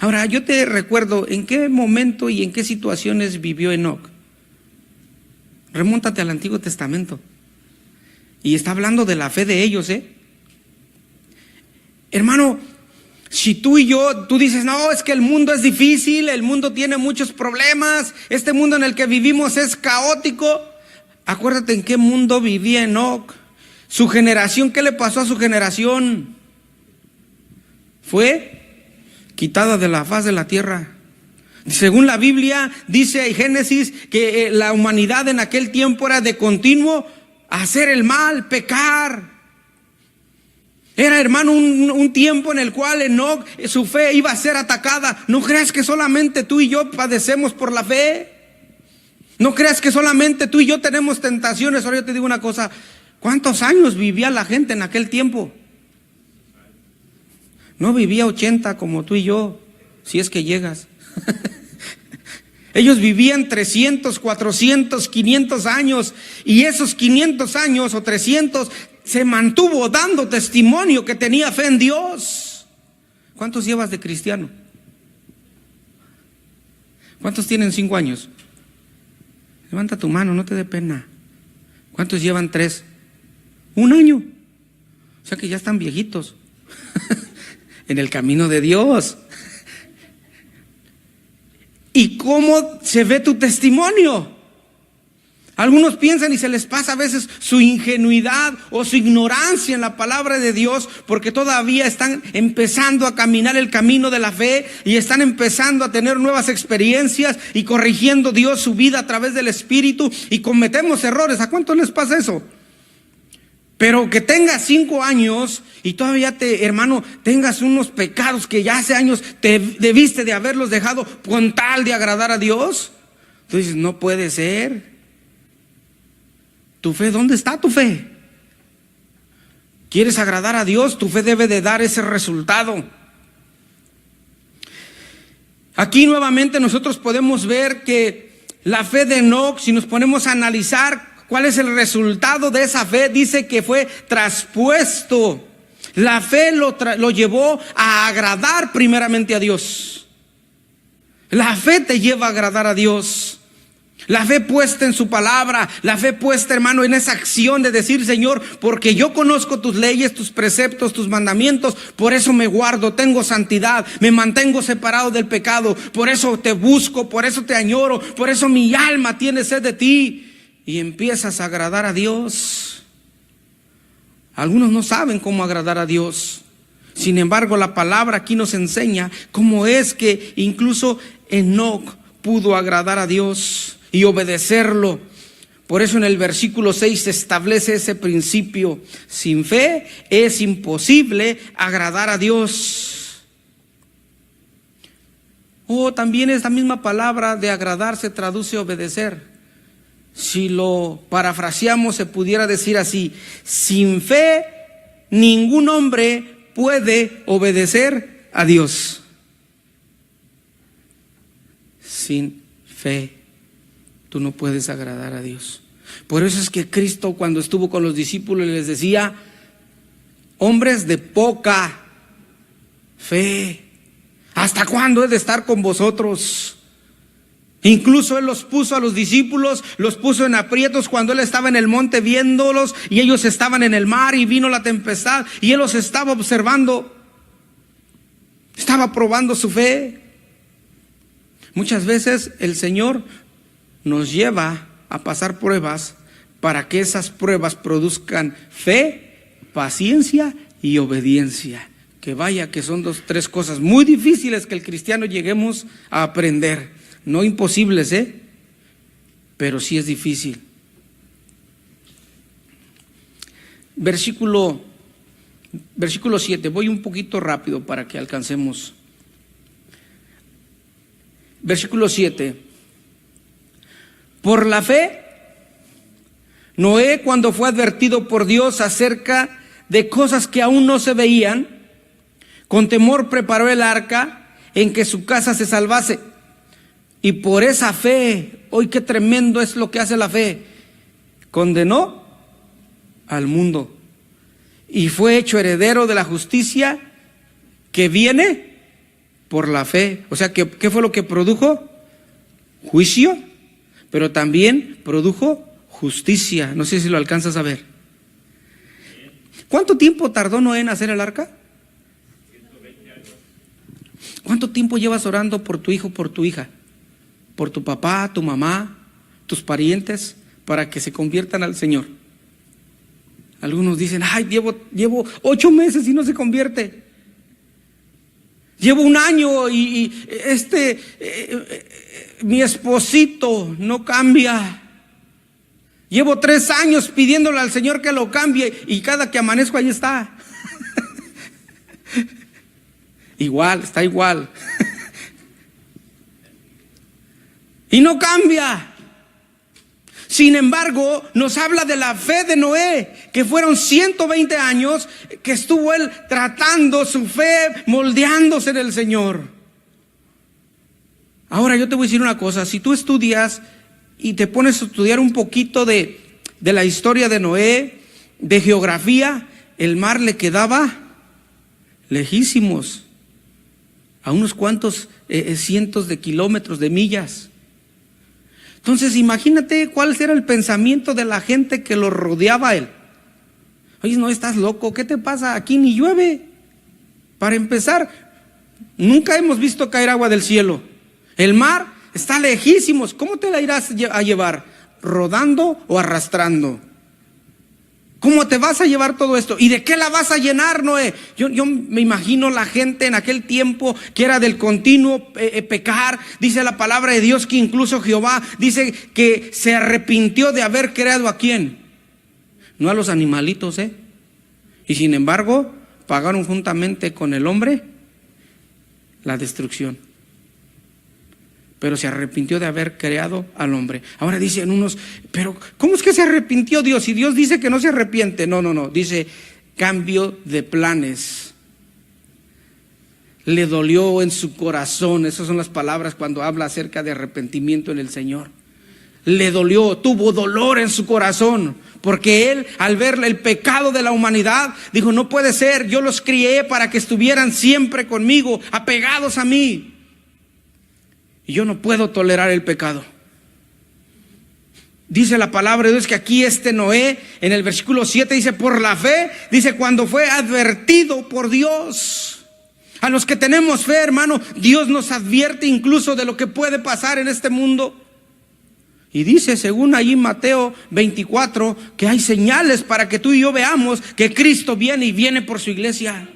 Ahora, yo te recuerdo en qué momento y en qué situaciones vivió Enoc. Remóntate al Antiguo Testamento. Y está hablando de la fe de ellos, Hermano, si tú y yo, tú dices, no, es que el mundo es difícil, el mundo tiene muchos problemas, este mundo en el que vivimos es caótico. Acuérdate en qué mundo vivía Enoc. Su generación, ¿qué le pasó a su generación? Fue quitada de la faz de la tierra. Según la Biblia, dice en Génesis que la humanidad en aquel tiempo era de continuo hacer el mal, pecar. Era, hermano, un tiempo en el cual Enoc, su fe iba a ser atacada. ¿No creas que solamente tú y yo padecemos por la fe? ¿No creas que solamente tú y yo tenemos tentaciones? Ahora yo te digo una cosa, ¿cuántos años vivía la gente en aquel tiempo? No vivía 80 como tú y yo, si es que llegas. Ellos vivían 300, 400, 500 años, y esos 500 años o 300 se mantuvo dando testimonio que tenía fe en Dios. ¿Cuántos llevas de cristiano? ¿Cuántos tienen 5 años? Levanta tu mano, no te dé pena. ¿Cuántos llevan 3? 1 año. O sea que ya están viejitos en el camino de Dios. ¿Y cómo se ve tu testimonio? Algunos piensan y se les pasa a veces su ingenuidad o su ignorancia en la palabra de Dios, porque todavía están empezando a caminar el camino de la fe y están empezando a tener nuevas experiencias y corrigiendo Dios su vida a través del Espíritu, y cometemos errores. ¿A cuántos les pasa eso? Pero que tengas 5 años y todavía hermano, tengas unos pecados que ya hace años te debiste de haberlos dejado con tal de agradar a Dios. Tú dices, no puede ser. ¿Tu fe? ¿Dónde está tu fe? ¿Quieres agradar a Dios? Tu fe debe de dar ese resultado. Aquí nuevamente nosotros podemos ver que la fe de Enoc, si nos ponemos a analizar ¿cuál es el resultado de esa fe? Dice que fue traspuesto. La fe lo llevó a agradar primeramente a Dios. La fe te lleva a agradar a Dios. La fe puesta en su palabra, la fe puesta, hermano, en esa acción de decir, Señor, porque yo conozco tus leyes, tus preceptos, tus mandamientos, por eso me guardo, tengo santidad, me mantengo separado del pecado, por eso te busco, por eso te añoro, por eso mi alma tiene sed de ti. Y empiezas a agradar a Dios. Algunos no saben cómo agradar a Dios. Sin embargo, la palabra aquí nos enseña cómo es que incluso Enoc pudo agradar a Dios y obedecerlo. Por eso en el versículo 6 se establece ese principio. Sin fe es imposible agradar a Dios. También esta misma palabra de agradar se traduce obedecer. Si lo parafraseamos, se pudiera decir así: sin fe, ningún hombre puede obedecer a Dios. Sin fe, tú no puedes agradar a Dios. Por eso es que Cristo, cuando estuvo con los discípulos, les decía: hombres de poca fe, ¿hasta cuándo he de estar con vosotros? Incluso Él los puso a los discípulos, los puso en aprietos cuando Él estaba en el monte viéndolos y ellos estaban en el mar y vino la tempestad y Él los estaba observando, estaba probando su fe. Muchas veces el Señor nos lleva a pasar pruebas para que esas pruebas produzcan fe, paciencia y obediencia. Que vaya que son 3 cosas muy difíciles que el cristiano lleguemos a aprender. No imposibles, pero sí es difícil. Versículo 7, voy un poquito rápido para que alcancemos. Versículo 7. Por la fe, Noé, cuando fue advertido por Dios acerca de cosas que aún no se veían, con temor preparó el arca en que su casa se salvase. Y por esa fe, hoy qué tremendo es lo que hace la fe, condenó al mundo y fue hecho heredero de la justicia que viene por la fe. O sea, ¿qué fue lo que produjo? Juicio, pero también produjo justicia. No sé si lo alcanzas a ver. ¿Cuánto tiempo tardó Noé en hacer el arca? 120 años. ¿Cuánto tiempo llevas orando por tu hijo, por tu hija? Por tu papá, tu mamá, tus parientes, para que se conviertan al Señor. Algunos dicen, ay, llevo 8 meses y no se convierte. Llevo un año mi esposito no cambia. Llevo 3 años pidiéndole al Señor que lo cambie y cada que amanezco ahí está. Igual, está igual. Y no cambia. Sin embargo, nos habla de la fe de Noé, que fueron 120 años que estuvo él tratando su fe, moldeándose en el Señor. Ahora yo te voy a decir una cosa, si tú estudias y te pones a estudiar un poquito de la historia de Noé, de geografía, el mar le quedaba lejísimos, a unos cuantos cientos de kilómetros, de millas. Entonces imagínate cuál era el pensamiento de la gente que lo rodeaba a él. Oye, no, estás loco, ¿qué te pasa? Aquí ni llueve. Para empezar, nunca hemos visto caer agua del cielo. El mar está lejísimos. ¿Cómo te la irás a llevar? ¿Rodando o arrastrando? ¿Cómo te vas a llevar todo esto? ¿Y de qué la vas a llenar, Noé? Yo me imagino la gente en aquel tiempo que era del continuo pecar. Dice la palabra de Dios que incluso Jehová dice que se arrepintió de haber creado ¿a quién? No a los animalitos, Y sin embargo, pagaron juntamente con el hombre la destrucción. Pero se arrepintió de haber creado al hombre. Ahora dicen unos, pero ¿cómo es que se arrepintió Dios? Si Dios dice que no se arrepiente. No, dice cambio de planes. Le dolió en su corazón. Esas son las palabras cuando habla acerca de arrepentimiento en el Señor. Le dolió, tuvo dolor en su corazón. Porque él, al ver el pecado de la humanidad, dijo, no puede ser, yo los crié para que estuvieran siempre conmigo, apegados a mí. Y yo no puedo tolerar el pecado. Dice la palabra de Dios que aquí Noé, en el versículo 7 dice, por la fe, dice cuando fue advertido por Dios. A los que tenemos fe, hermano, Dios nos advierte incluso de lo que puede pasar en este mundo. Y dice, según allí Mateo 24, que hay señales para que tú y yo veamos que Cristo viene y viene por su iglesia.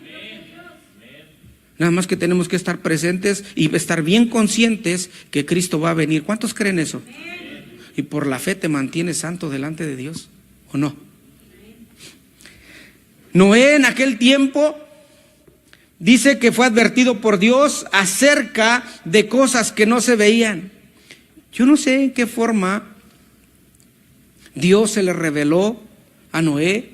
Nada más que tenemos que estar presentes y estar bien conscientes que Cristo va a venir. ¿Cuántos creen eso? Y por la fe te mantienes santo delante de Dios, ¿o no? Noé en aquel tiempo dice que fue advertido por Dios acerca de cosas que no se veían. Yo no sé en qué forma Dios se le reveló a Noé,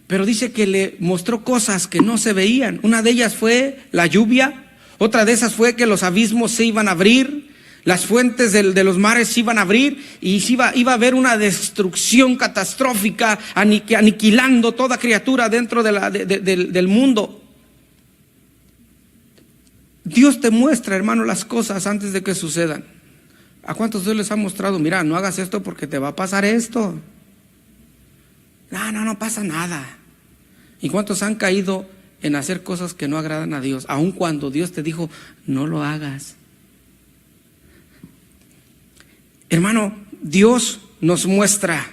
pero dice que le mostró cosas que no se veían. Una de ellas fue la lluvia. Otra de esas fue que los abismos se iban a abrir. Las fuentes de los mares se iban a abrir. Y iba a haber una destrucción catastrófica, aniquilando toda criatura dentro del mundo. Dios te muestra, hermano, las cosas antes de que sucedan. ¿A cuántos Dios les ha mostrado? Mira, no hagas esto porque te va a pasar esto. No pasa nada. ¿Y cuántos han caído en hacer cosas que no agradan a Dios? Aun cuando Dios te dijo, no lo hagas. Hermano, Dios nos muestra.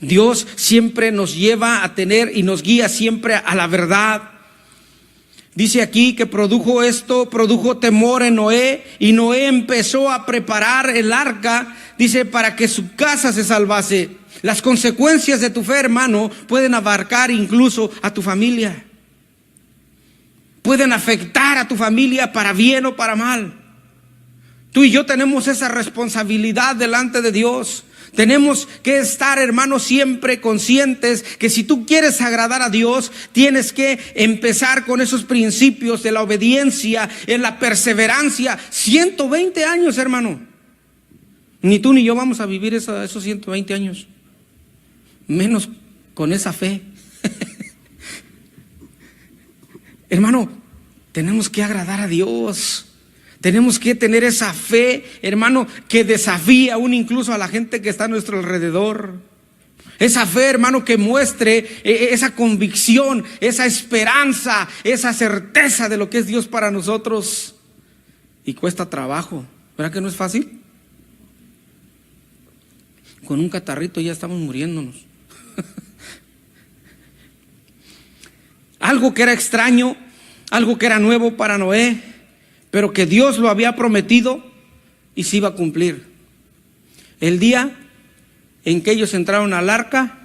Dios siempre nos lleva a tener y nos guía siempre a la verdad. Dice aquí que produjo temor en Noé, y Noé empezó a preparar el arca, dice, para que su casa se salvase. Las consecuencias de tu fe, hermano, pueden abarcar incluso a tu familia. Pueden afectar a tu familia para bien o para mal. Tú y yo tenemos esa responsabilidad delante de Dios. Tenemos que estar, hermanos, siempre conscientes que si tú quieres agradar a Dios, tienes que empezar con esos principios de la obediencia, en la perseverancia. 120 años, hermano. Ni tú ni yo vamos a vivir esos 120 años. Menos con esa fe. Hermano, tenemos que agradar a Dios. Tenemos que tener esa fe, hermano, que desafía aún incluso a la gente que está a nuestro alrededor. Esa fe, hermano, que muestre esa convicción, esa esperanza, esa certeza de lo que es Dios para nosotros. Y cuesta trabajo, ¿verdad que no es fácil? Con un catarrito ya estamos muriéndonos. Algo que era extraño algo que era nuevo para Noé, pero que Dios lo había prometido y se iba a cumplir. El día en que ellos entraron al arca,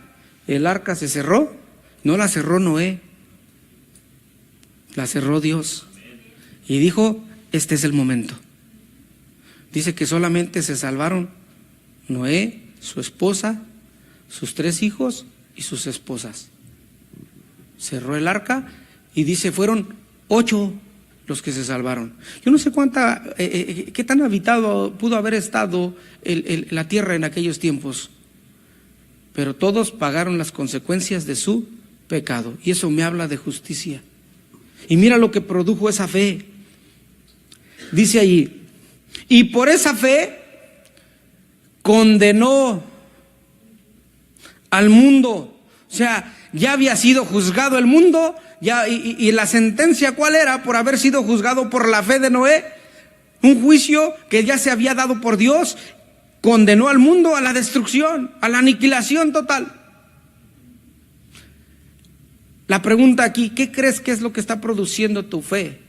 el arca se cerró. No la cerró Noé, la cerró Dios. Y dijo, este es el momento. Dice que solamente se salvaron Noé, su esposa, sus 3 hijos y sus esposas. Cerró el arca y dice, fueron 8 los que se salvaron. Yo no sé qué tan habitado pudo haber estado la tierra en aquellos tiempos, pero todos pagaron las consecuencias de su pecado, y eso me habla de justicia. Y mira lo que produjo esa fe. Dice allí, y por esa fe condenó al mundo. O sea, ya había sido juzgado el mundo, y la sentencia, ¿cuál era? Por haber sido juzgado por la fe de Noé, un juicio que ya se había dado por Dios. Condenó al mundo a la destrucción, a la aniquilación total. La pregunta aquí, ¿qué crees que es lo que está produciendo tu fe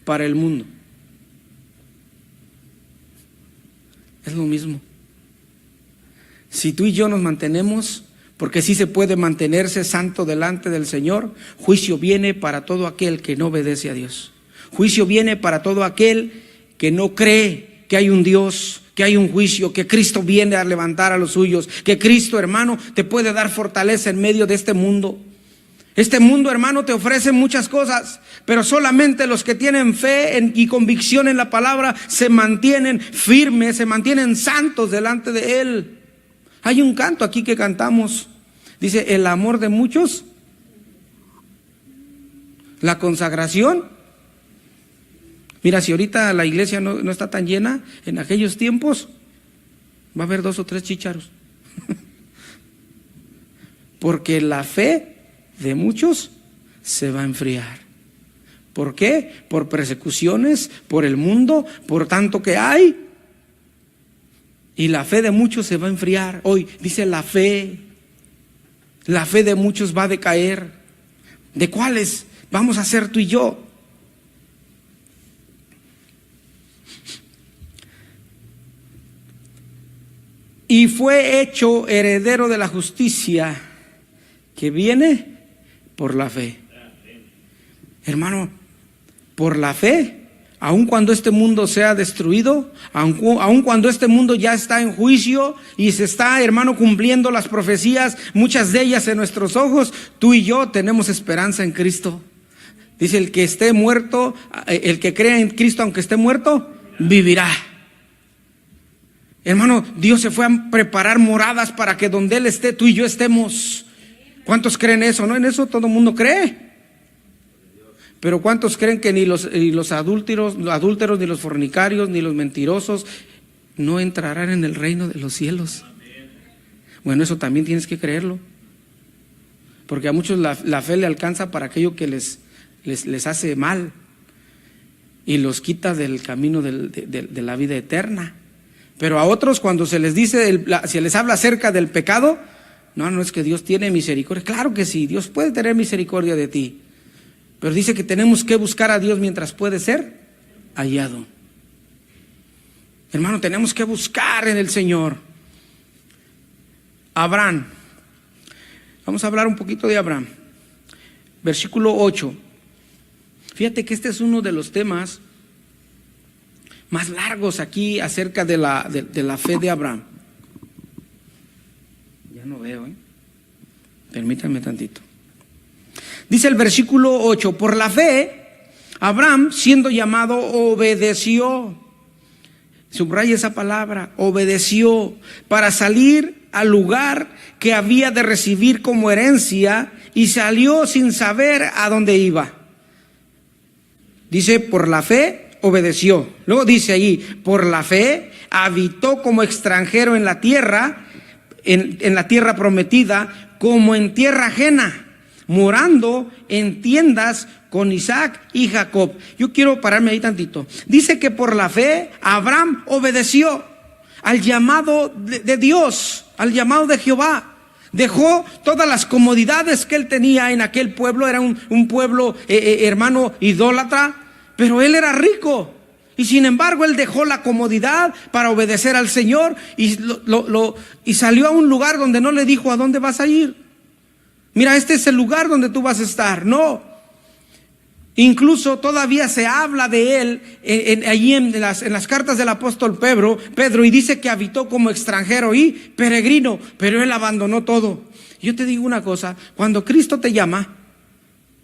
para el mundo? Es lo mismo. Si tú y yo nos mantenemos, porque sí se puede mantenerse santo delante del Señor, juicio viene para todo aquel que no obedece a Dios. Juicio viene para todo aquel que no cree que hay un Dios, que hay un juicio, que Cristo viene a levantar a los suyos, que Cristo, hermano, te puede dar fortaleza en medio de este mundo. Este mundo, hermano, te ofrece muchas cosas, pero solamente los que tienen fe y convicción en la palabra se mantienen firmes, se mantienen santos delante de Él. Hay un canto aquí que cantamos, dice, el amor de muchos, la consagración. Mira, si ahorita la iglesia no está tan llena, en aquellos tiempos va a haber 2 o 3 chícharos. Porque la fe de muchos se va a enfriar. ¿Por qué? Por persecuciones, por el mundo, por tanto que hay. Y la fe de muchos se va a enfriar. Hoy dice la fe de muchos va a decaer. ¿De cuáles vamos a ser tú y yo? Y fue hecho heredero de la justicia que viene por la fe. Hermano, por la fe, aun cuando este mundo sea destruido, aun cuando este mundo ya está en juicio y se está, hermano, cumpliendo las profecías, muchas de ellas en nuestros ojos, tú y yo tenemos esperanza en Cristo. Dice, el que esté muerto, el que crea en Cristo aunque esté muerto, vivirá. Hermano, Dios se fue a preparar moradas para que donde Él esté, tú y yo estemos. ¿Cuántos creen eso? ¿No? En eso todo el mundo cree. Pero ¿cuántos creen que ni los adúlteros, ni los fornicarios, ni los mentirosos no entrarán en el reino de los cielos? Bueno, eso también tienes que creerlo. Porque a muchos la fe le alcanza para aquello que les hace mal y los quita del camino de la vida eterna. Pero a otros, cuando se les dice, se les habla acerca del pecado, no es que Dios tiene misericordia. Claro que sí, Dios puede tener misericordia de ti, pero dice que tenemos que buscar a Dios mientras puede ser hallado. Hermano, tenemos que buscar en el Señor. Abraham, vamos a hablar un poquito de Abraham. Versículo 8. Fíjate que este es uno de los temas más largos aquí acerca de la fe de Abraham. Ya no veo, permítanme tantito. Dice el versículo 8, por la fe, Abraham, siendo llamado, obedeció. Subraya esa palabra, obedeció, para salir al lugar que había de recibir como herencia, y salió sin saber a dónde iba. Dice, por la fe, obedeció. Luego dice allí, por la fe, habitó como extranjero en la tierra, en la tierra prometida, como en tierra ajena, morando en tiendas con Isaac y Jacob. Yo quiero pararme ahí tantito. Dice que por la fe Abraham obedeció al llamado de Dios, al llamado de Jehová. Dejó todas las comodidades que él tenía en aquel pueblo. Era un pueblo, hermano, idólatra, pero él era rico. Y sin embargo él dejó la comodidad para obedecer al Señor y salió a un lugar donde no le dijo: ¿a dónde vas a ir? Mira, este es el lugar donde tú vas a estar. No. Incluso todavía se habla de él allí en las cartas del apóstol Pedro, y dice que habitó como extranjero y peregrino, pero él abandonó todo. Yo te digo una cosa: cuando Cristo te llama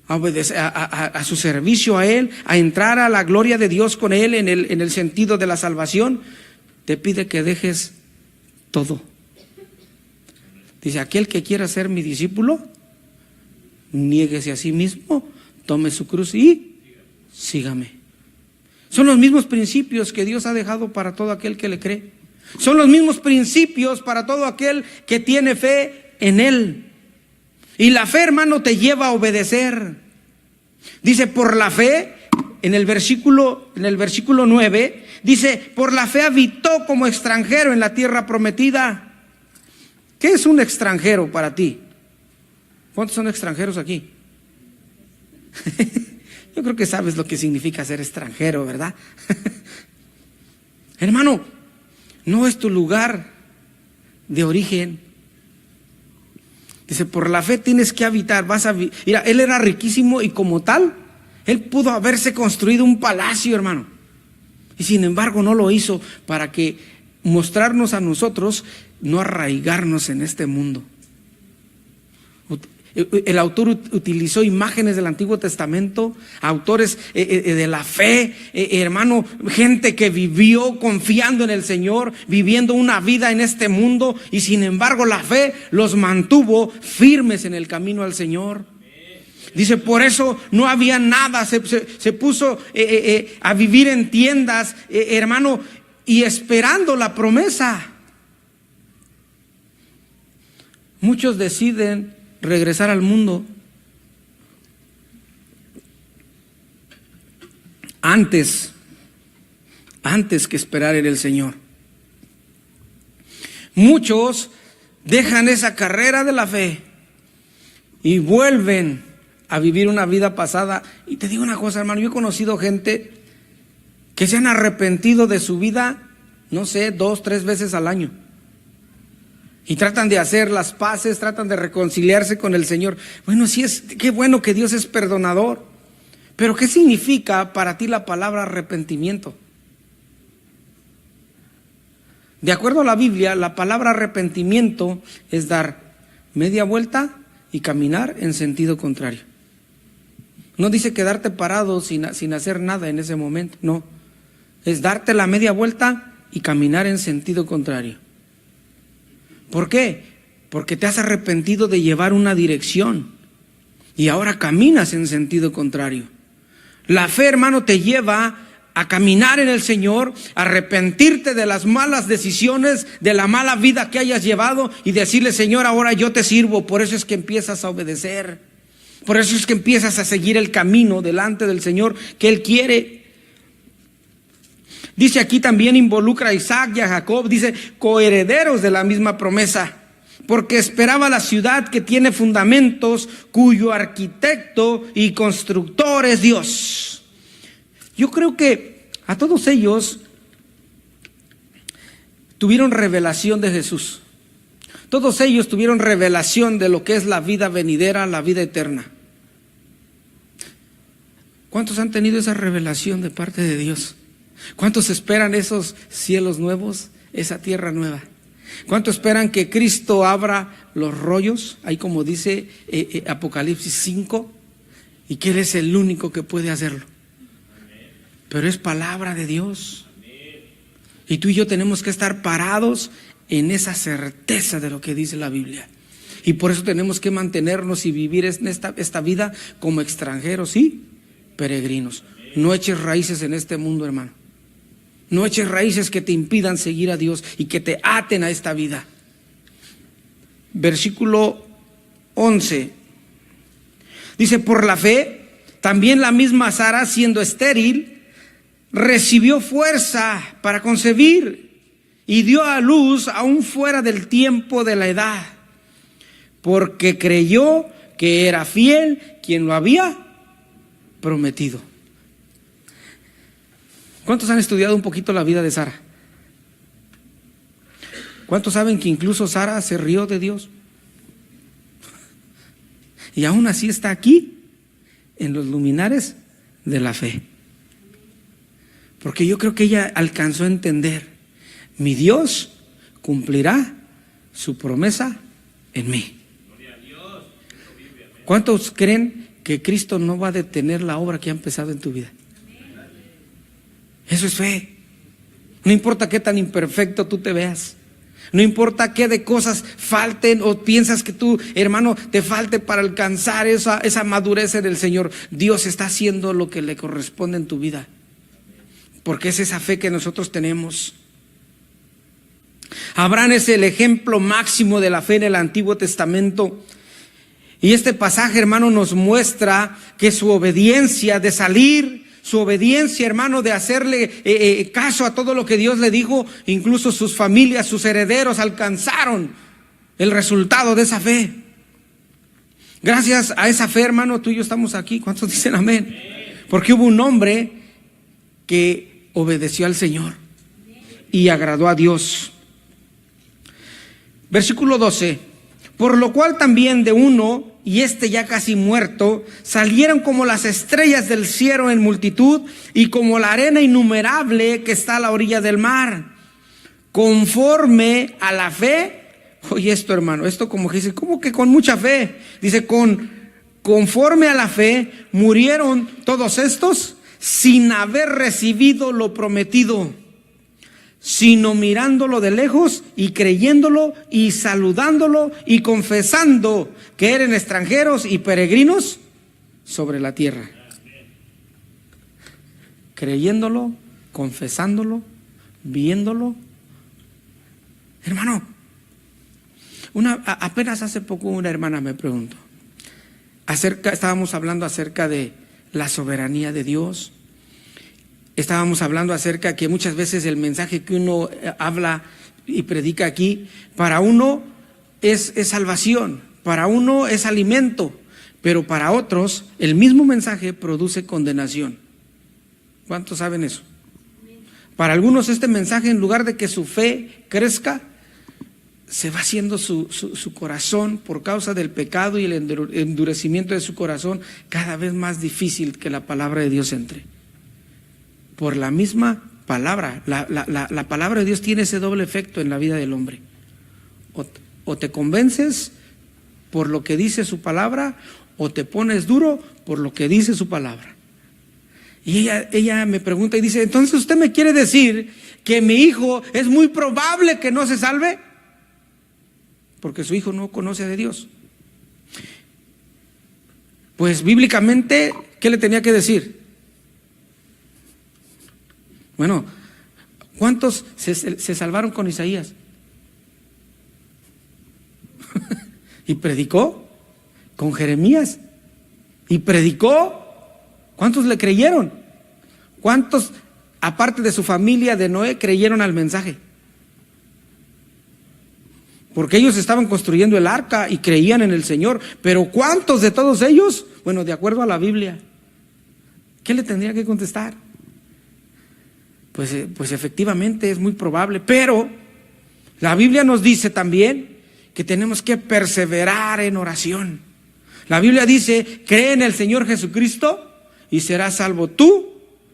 a obedecer a su servicio a Él, a entrar a la gloria de Dios con Él en el sentido de la salvación, te pide que dejes todo. Dice: aquel que quiera ser mi discípulo, niéguese a sí mismo, tome su cruz y sígame. Son los mismos principios que Dios ha dejado para todo aquel que le cree. Son los mismos principios para todo aquel que tiene fe en Él. Y la fe, hermano, te lleva a obedecer. Dice: por la fe, en el versículo 9, dice: por la fe habitó como extranjero en la tierra prometida. ¿Qué es un extranjero para ti? ¿Cuántos son extranjeros aquí? Yo creo que sabes lo que significa ser extranjero, ¿verdad? Hermano, no es tu lugar de origen. Dice: por la fe tienes que habitar. Mira, él era riquísimo y como tal, él pudo haberse construido un palacio, hermano. Y sin embargo no lo hizo, para que mostrarnos a nosotros no arraigarnos en este mundo. El autor utilizó imágenes del Antiguo Testamento, autores de la fe, hermano, gente que vivió confiando en el Señor, viviendo una vida en este mundo, y sin embargo la fe los mantuvo firmes en el camino al Señor. Dice: por eso no había nada, se puso a vivir en tiendas, hermano, y esperando la promesa. Muchos deciden regresar al mundo antes que esperar en el Señor. Muchos dejan esa carrera de la fe y vuelven a vivir una vida pasada. Y te digo una cosa, hermano, yo he conocido gente que se han arrepentido de su vida, no sé, 2, 3 veces al año. Y tratan de hacer las paces, tratan de reconciliarse con el Señor. Bueno, sí, qué bueno que Dios es perdonador. Pero ¿qué significa para ti la palabra arrepentimiento? De acuerdo a la Biblia, la palabra arrepentimiento es dar media vuelta y caminar en sentido contrario. No dice quedarte parado sin hacer nada en ese momento, no. Es darte la media vuelta y caminar en sentido contrario. ¿Por qué? Porque te has arrepentido de llevar una dirección y ahora caminas en sentido contrario. La fe, hermano, te lleva a caminar en el Señor, a arrepentirte de las malas decisiones, de la mala vida que hayas llevado y decirle: Señor, ahora yo te sirvo. Por eso es que empiezas a obedecer. Por eso es que empiezas a seguir el camino delante del Señor que Él quiere. Dice aquí también, involucra a Isaac y a Jacob, dice: coherederos de la misma promesa, porque esperaba la ciudad que tiene fundamentos, cuyo arquitecto y constructor es Dios. Yo creo que a todos ellos tuvieron revelación de Jesús. Todos ellos tuvieron revelación de lo que es la vida venidera, la vida eterna. ¿Cuántos han tenido esa revelación de parte de Dios? ¿Cuántos esperan esos cielos nuevos, esa tierra nueva? ¿Cuántos esperan que Cristo abra los rollos, ahí como dice Apocalipsis 5, y que Él es el único que puede hacerlo? Pero es palabra de Dios. Y tú y yo tenemos que estar parados en esa certeza de lo que dice la Biblia. Y por eso tenemos que mantenernos y vivir esta vida como extranjeros y peregrinos. No eches raíces en este mundo, hermano. No eches raíces que te impidan seguir a Dios y que te aten a esta vida. Versículo 11. Dice: por la fe, también la misma Sara, siendo estéril, recibió fuerza para concebir y dio a luz aún fuera del tiempo de la edad. porque creyó que era fiel quien lo había prometido. ¿Cuántos han estudiado un poquito la vida de Sara? ¿Cuántos saben que incluso Sara se rió de Dios? Y aún así está aquí, en los luminares de la fe. Porque yo creo que ella alcanzó a entender: mi Dios cumplirá su promesa en mí. ¿Cuántos creen que Cristo no va a detener la obra que ha empezado en tu vida? Eso es fe. No importa qué tan imperfecto tú te veas, no importa qué de cosas falten o piensas que tú, hermano, te falte para alcanzar esa madurez en el Señor. Dios está haciendo lo que le corresponde en tu vida, porque es esa fe que nosotros tenemos. Abraham es el ejemplo máximo de la fe en el Antiguo Testamento. Y este pasaje, hermano, nos muestra que su obediencia de salir, su obediencia, hermano, de hacerle caso a todo lo que Dios le dijo, incluso sus familias, sus herederos alcanzaron el resultado de esa fe. Gracias a esa fe, hermano, tú y yo estamos aquí. ¿Cuántos dicen amén? Porque hubo un hombre que obedeció al Señor y agradó a Dios. Versículo 12: por lo cual también de uno, y ya casi muerto, salieron como las estrellas del cielo en multitud, y como la arena innumerable que está a la orilla del mar, conforme a la fe. Oye esto, hermano, esto como que dice, ¿cómo que con mucha fe? Dice, conforme a la fe murieron todos estos sin haber recibido lo prometido, sino mirándolo de lejos y creyéndolo y saludándolo y confesando que eran extranjeros y peregrinos sobre la tierra. Creyéndolo, confesándolo, viéndolo. Hermano, apenas hace poco una hermana me preguntó estábamos hablando acerca de la soberanía de Dios. Estábamos hablando acerca que muchas veces el mensaje que uno habla y predica aquí, para uno es salvación, para uno es alimento, pero para otros el mismo mensaje produce condenación. ¿Cuántos saben eso? Para algunos este mensaje, en lugar de que su fe crezca, se va haciendo su corazón, por causa del pecado y el endurecimiento de su corazón, cada vez más difícil que la palabra de Dios entre. Por la misma palabra, la palabra de Dios tiene ese doble efecto en la vida del hombre. O te convences por lo que dice su palabra, o te pones duro por lo que dice su palabra. Y ella me pregunta y dice, entonces usted me quiere decir que mi hijo es muy probable que no se salve, porque su hijo no conoce de Dios. Pues bíblicamente, ¿qué le tenía que decir? Bueno, ¿cuántos se salvaron con Isaías? Y predicó con Jeremías y predicó. ¿Cuántos le creyeron? ¿Cuántos, aparte de su familia de Noé, creyeron al mensaje? Porque ellos estaban construyendo el arca y creían en el Señor. Pero ¿cuántos de todos ellos? Bueno, de acuerdo a la Biblia, ¿qué le tendría que contestar? Pues efectivamente es muy probable, pero la Biblia nos dice también que tenemos que perseverar en oración. La Biblia dice, cree en el Señor Jesucristo y serás salvo tú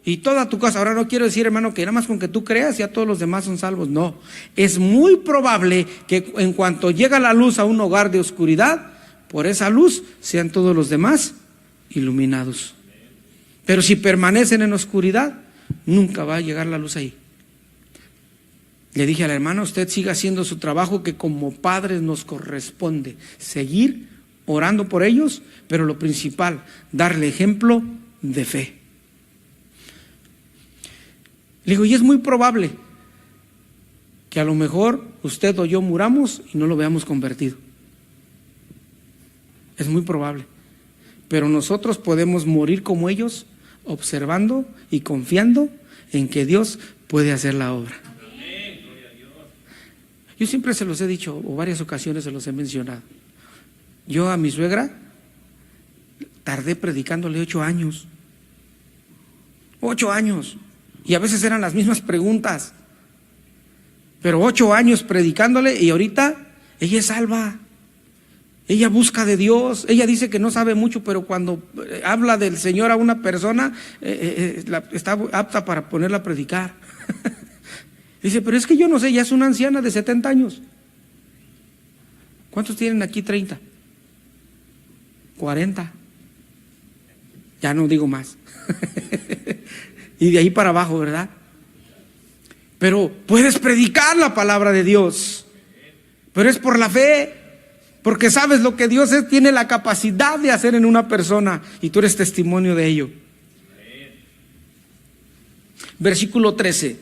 y toda tu casa. Ahora no quiero decir, hermano, que nada más con que tú creas ya todos los demás son salvos. No, es muy probable que en cuanto llega la luz a un hogar de oscuridad, por esa luz sean todos los demás iluminados. Pero si permanecen en oscuridad, nunca va a llegar la luz ahí. Le dije a la hermana, usted siga haciendo su trabajo, que como padres nos corresponde seguir orando por ellos, pero lo principal, darle ejemplo de fe. Le digo, y es muy probable que a lo mejor usted o yo muramos y no lo veamos convertido. Es muy probable. Pero nosotros podemos morir como ellos, observando y confiando en que Dios puede hacer la obra. Yo siempre se los he dicho, o varias ocasiones se los he mencionado. Yo a mi suegra tardé predicándole 8 años. 8 años. Y a veces eran las mismas preguntas. Pero 8 años predicándole y ahorita ella es salva. Ella busca de Dios. Ella dice que no sabe mucho, pero cuando habla del Señor a una persona, está apta para ponerla a predicar. Dice, pero es que yo no sé, ya es una anciana de 70 años. ¿Cuántos tienen aquí 30? 40. Ya no digo más. Y de ahí para abajo, ¿verdad? Pero puedes predicar la palabra de Dios. Pero es por la fe. Porque sabes lo que Dios tiene la capacidad de hacer en una persona. Y tú eres testimonio de ello. Versículo 14.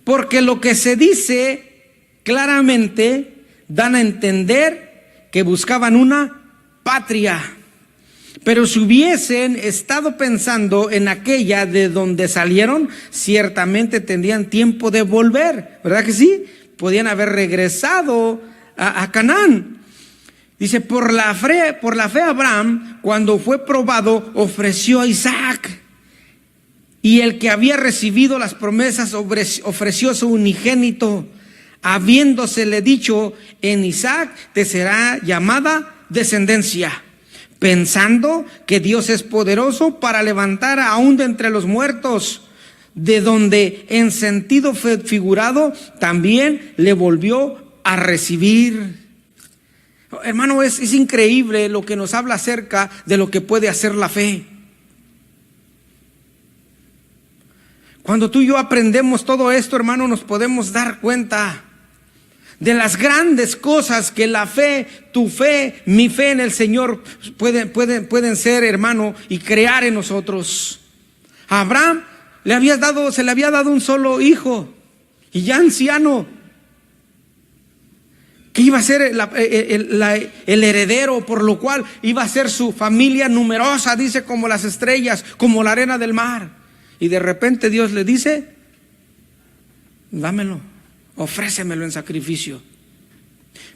Porque lo que se dice claramente dan a entender que buscaban una patria. Pero si hubiesen estado pensando en aquella de donde salieron, ciertamente tendrían tiempo de volver, ¿verdad que sí? Podían haber regresado a Canaán. Dice, por la fe Abraham, cuando fue probado, ofreció a Isaac. Y el que había recibido las promesas ofreció a su unigénito, habiéndosele dicho, en Isaac te será llamada descendencia, pensando que Dios es poderoso para levantar aún de entre los muertos, de donde en sentido figurado también le volvió a recibir. Hermano, es increíble lo que nos habla acerca de lo que puede hacer la fe. Cuando tú y yo aprendemos todo esto, hermano, nos podemos dar cuenta de las grandes cosas que la fe, tu fe, mi fe en el Señor pueden ser, hermano, y crear en nosotros. A Abraham se le había dado un solo hijo, y ya anciano, que iba a ser el heredero, por lo cual iba a ser su familia numerosa, dice, como las estrellas, como la arena del mar. Y de repente Dios le dice, dámelo, ofrécemelo en sacrificio.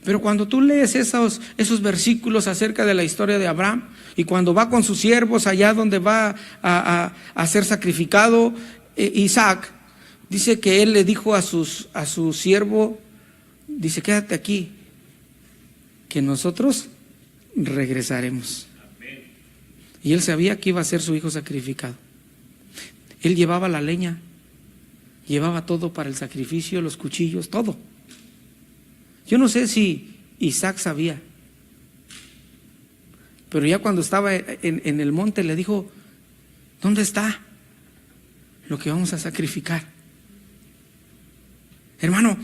Pero cuando tú lees esos versículos acerca de la historia de Abraham, y cuando va con sus siervos allá donde va a ser sacrificado Isaac, dice que él le dijo a su siervo, dice, quédate aquí, que nosotros regresaremos. Y él sabía que iba a ser su hijo sacrificado. Él llevaba la leña, llevaba todo para el sacrificio, los cuchillos, todo. Yo no sé si Isaac sabía, pero ya cuando estaba en el monte le dijo, ¿dónde está lo que vamos a sacrificar? Hermano,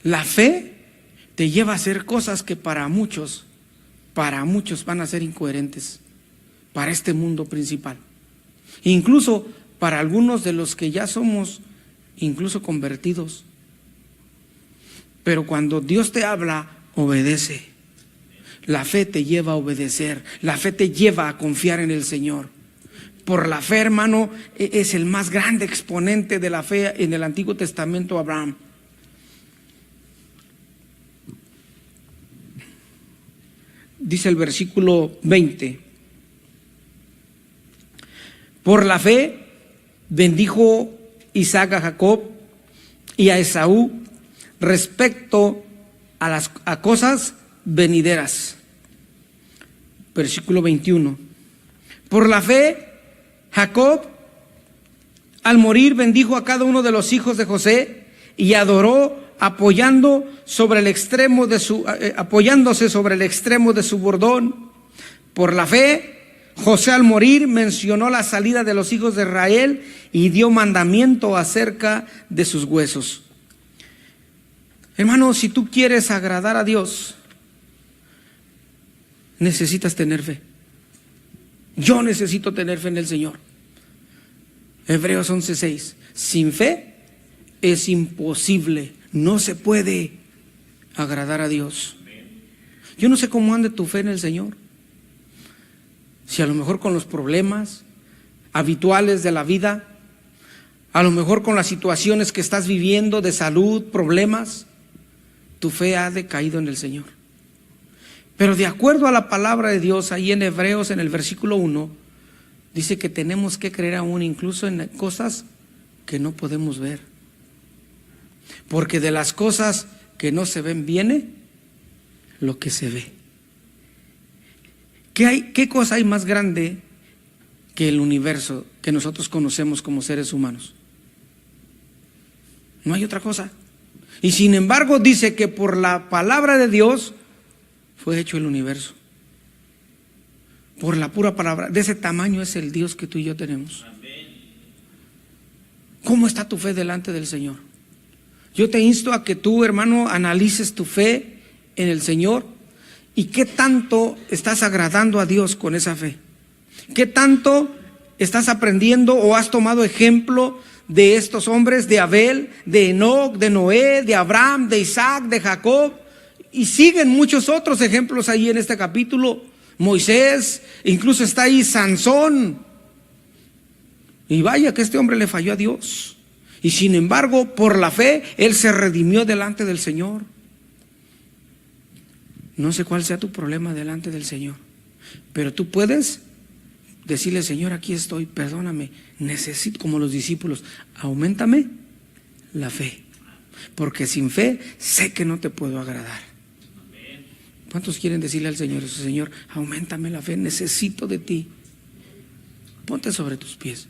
la fe te lleva a hacer cosas que para muchos van a ser incoherentes para este mundo principal. Incluso para algunos de los que ya somos incluso convertidos. Pero cuando Dios te habla, obedece. La fe te lleva a obedecer. La fe te lleva a confiar en el Señor. Por la fe, hermano, es el más grande exponente de la fe en el Antiguo Testamento, Abraham. Dice el versículo 20. Por la fe bendijo Isaac a Jacob y a Esaú respecto a cosas venideras. Versículo 21. Por la fe, Jacob, al morir, bendijo a cada uno de los hijos de José y adoró apoyándose sobre el extremo de su bordón. Por la fe, José al morir mencionó la salida de los hijos de Israel y dio mandamiento acerca de sus huesos. Hermano, si tú quieres agradar a Dios, necesitas tener fe. Yo necesito tener fe en el Señor. Hebreos 11:6. Sin fe es imposible, no se puede agradar a Dios. Yo no sé cómo ande tu fe en el Señor. Si a lo mejor con los problemas habituales de la vida, a lo mejor con las situaciones que estás viviendo de salud, problemas, tu fe ha decaído en el Señor. Pero de acuerdo a la palabra de Dios, ahí en Hebreos, en el versículo 1, dice que tenemos que creer aún incluso en cosas que no podemos ver. Porque de las cosas que no se ven viene lo que se ve. ¿Qué cosa hay más grande que el universo que nosotros conocemos como seres humanos? No hay otra cosa. Y sin embargo dice que por la palabra de Dios fue hecho el universo. Por la pura palabra. De ese tamaño es el Dios que tú y yo tenemos. ¿Cómo está tu fe delante del Señor? Yo te insto a que tú, hermano, analices tu fe en el Señor y qué tanto estás agradando a Dios con esa fe. ¿Qué tanto estás aprendiendo o has tomado ejemplo de estos hombres, de Abel, de Enoc, de Noé, de Abraham, de Isaac, de Jacob? Y siguen muchos otros ejemplos ahí en este capítulo. Moisés, incluso está ahí Sansón. Y vaya que este hombre le falló a Dios. Y sin embargo, por la fe, él se redimió delante del Señor. No sé cuál sea tu problema delante del Señor, pero tú puedes decirle: Señor, aquí estoy, perdóname, necesito, como los discípulos, auméntame la fe, porque sin fe sé que no te puedo agradar. ¿Cuántos quieren decirle al Señor eso? Señor, auméntame la fe, necesito de ti. Ponte sobre tus pies.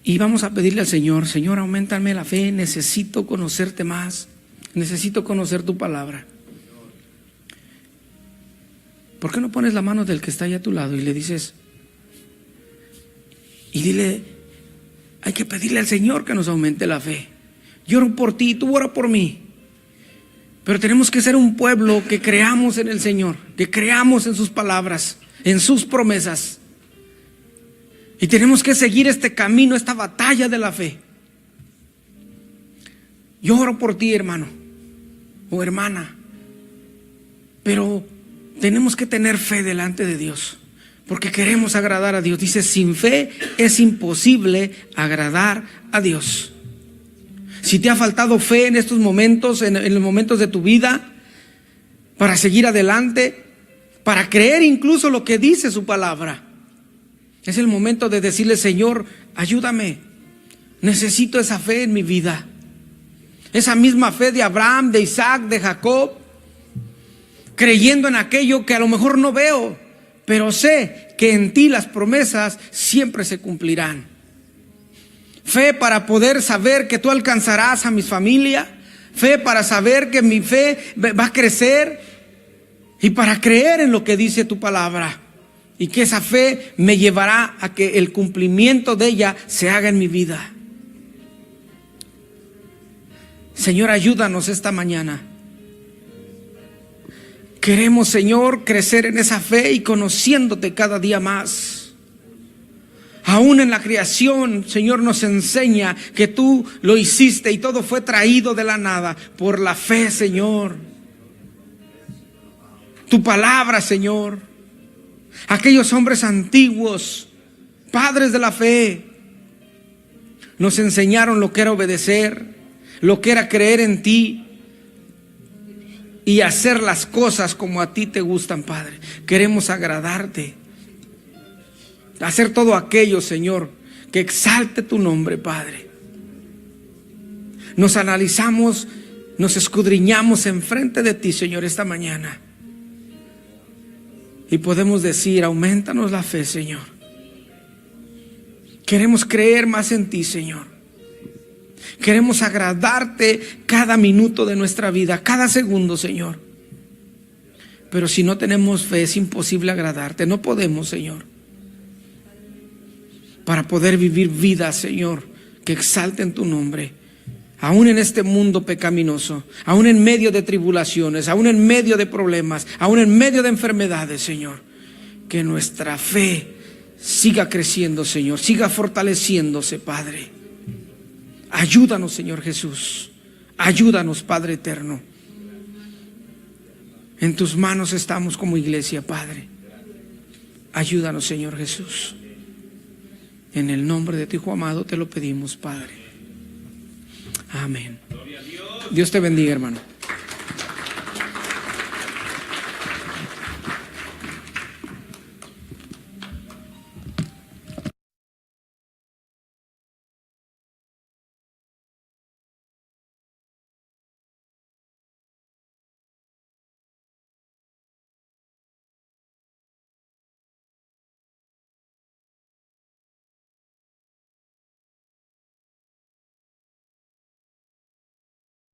Y vamos a pedirle al Señor: Señor, auméntame la fe, necesito conocerte más, necesito conocer tu palabra. ¿Por qué no pones la mano del que está ahí a tu lado y le dices, y dile, hay que pedirle al Señor que nos aumente la fe? Yo oro por ti, tú ora por mí. Pero tenemos que ser un pueblo que creamos en el Señor, que creamos en sus palabras, en sus promesas. Y tenemos que seguir este camino, esta batalla de la fe. Yo oro por ti, hermano o hermana, pero tenemos que tener fe delante de Dios, porque queremos agradar a Dios. Dice, sin fe es imposible agradar a Dios. Si te ha faltado fe en estos momentos, en los momentos de tu vida, para seguir adelante, para creer incluso lo que dice su palabra, es el momento de decirle: Señor, ayúdame, necesito esa fe en mi vida. Esa misma fe de Abraham, de Isaac, de Jacob, creyendo en aquello que a lo mejor no veo, pero sé que en ti las promesas siempre se cumplirán. Fe para poder saber que tú alcanzarás a mi familia, fe para saber que mi fe va a crecer, y para creer en lo que dice tu palabra, y que esa fe me llevará a que el cumplimiento de ella se haga en mi vida. Señor, ayúdanos esta mañana. Queremos, Señor, crecer en esa fe y conociéndote cada día más. Aún en la creación, Señor, nos enseña que tú lo hiciste y todo fue traído de la nada por la fe, Señor. Tu palabra, Señor. Aquellos hombres antiguos, padres de la fe, nos enseñaron lo que era obedecer, lo que era creer en ti y hacer las cosas como a ti te gustan, Padre. Queremos agradarte, hacer todo aquello, Señor, que exalte tu nombre, Padre. Nos analizamos, nos escudriñamos enfrente de ti, Señor, esta mañana. Y podemos decir: aumentanos la fe, Señor. Queremos creer más en ti, Señor. Queremos agradarte cada minuto de nuestra vida, cada segundo, Señor. Pero si no tenemos fe, es imposible agradarte. No podemos, Señor. Para poder vivir vidas, Señor, que exalten tu nombre, aún en este mundo pecaminoso, aún en medio de tribulaciones, aún en medio de problemas, aún en medio de enfermedades, Señor. Que nuestra fe siga creciendo, Señor, siga fortaleciéndose, Padre. Ayúdanos, Señor Jesús. Ayúdanos, Padre eterno. En tus manos estamos como iglesia, Padre. Ayúdanos, Señor Jesús. En el nombre de tu Hijo amado te lo pedimos, Padre. Amén. Dios te bendiga, hermano.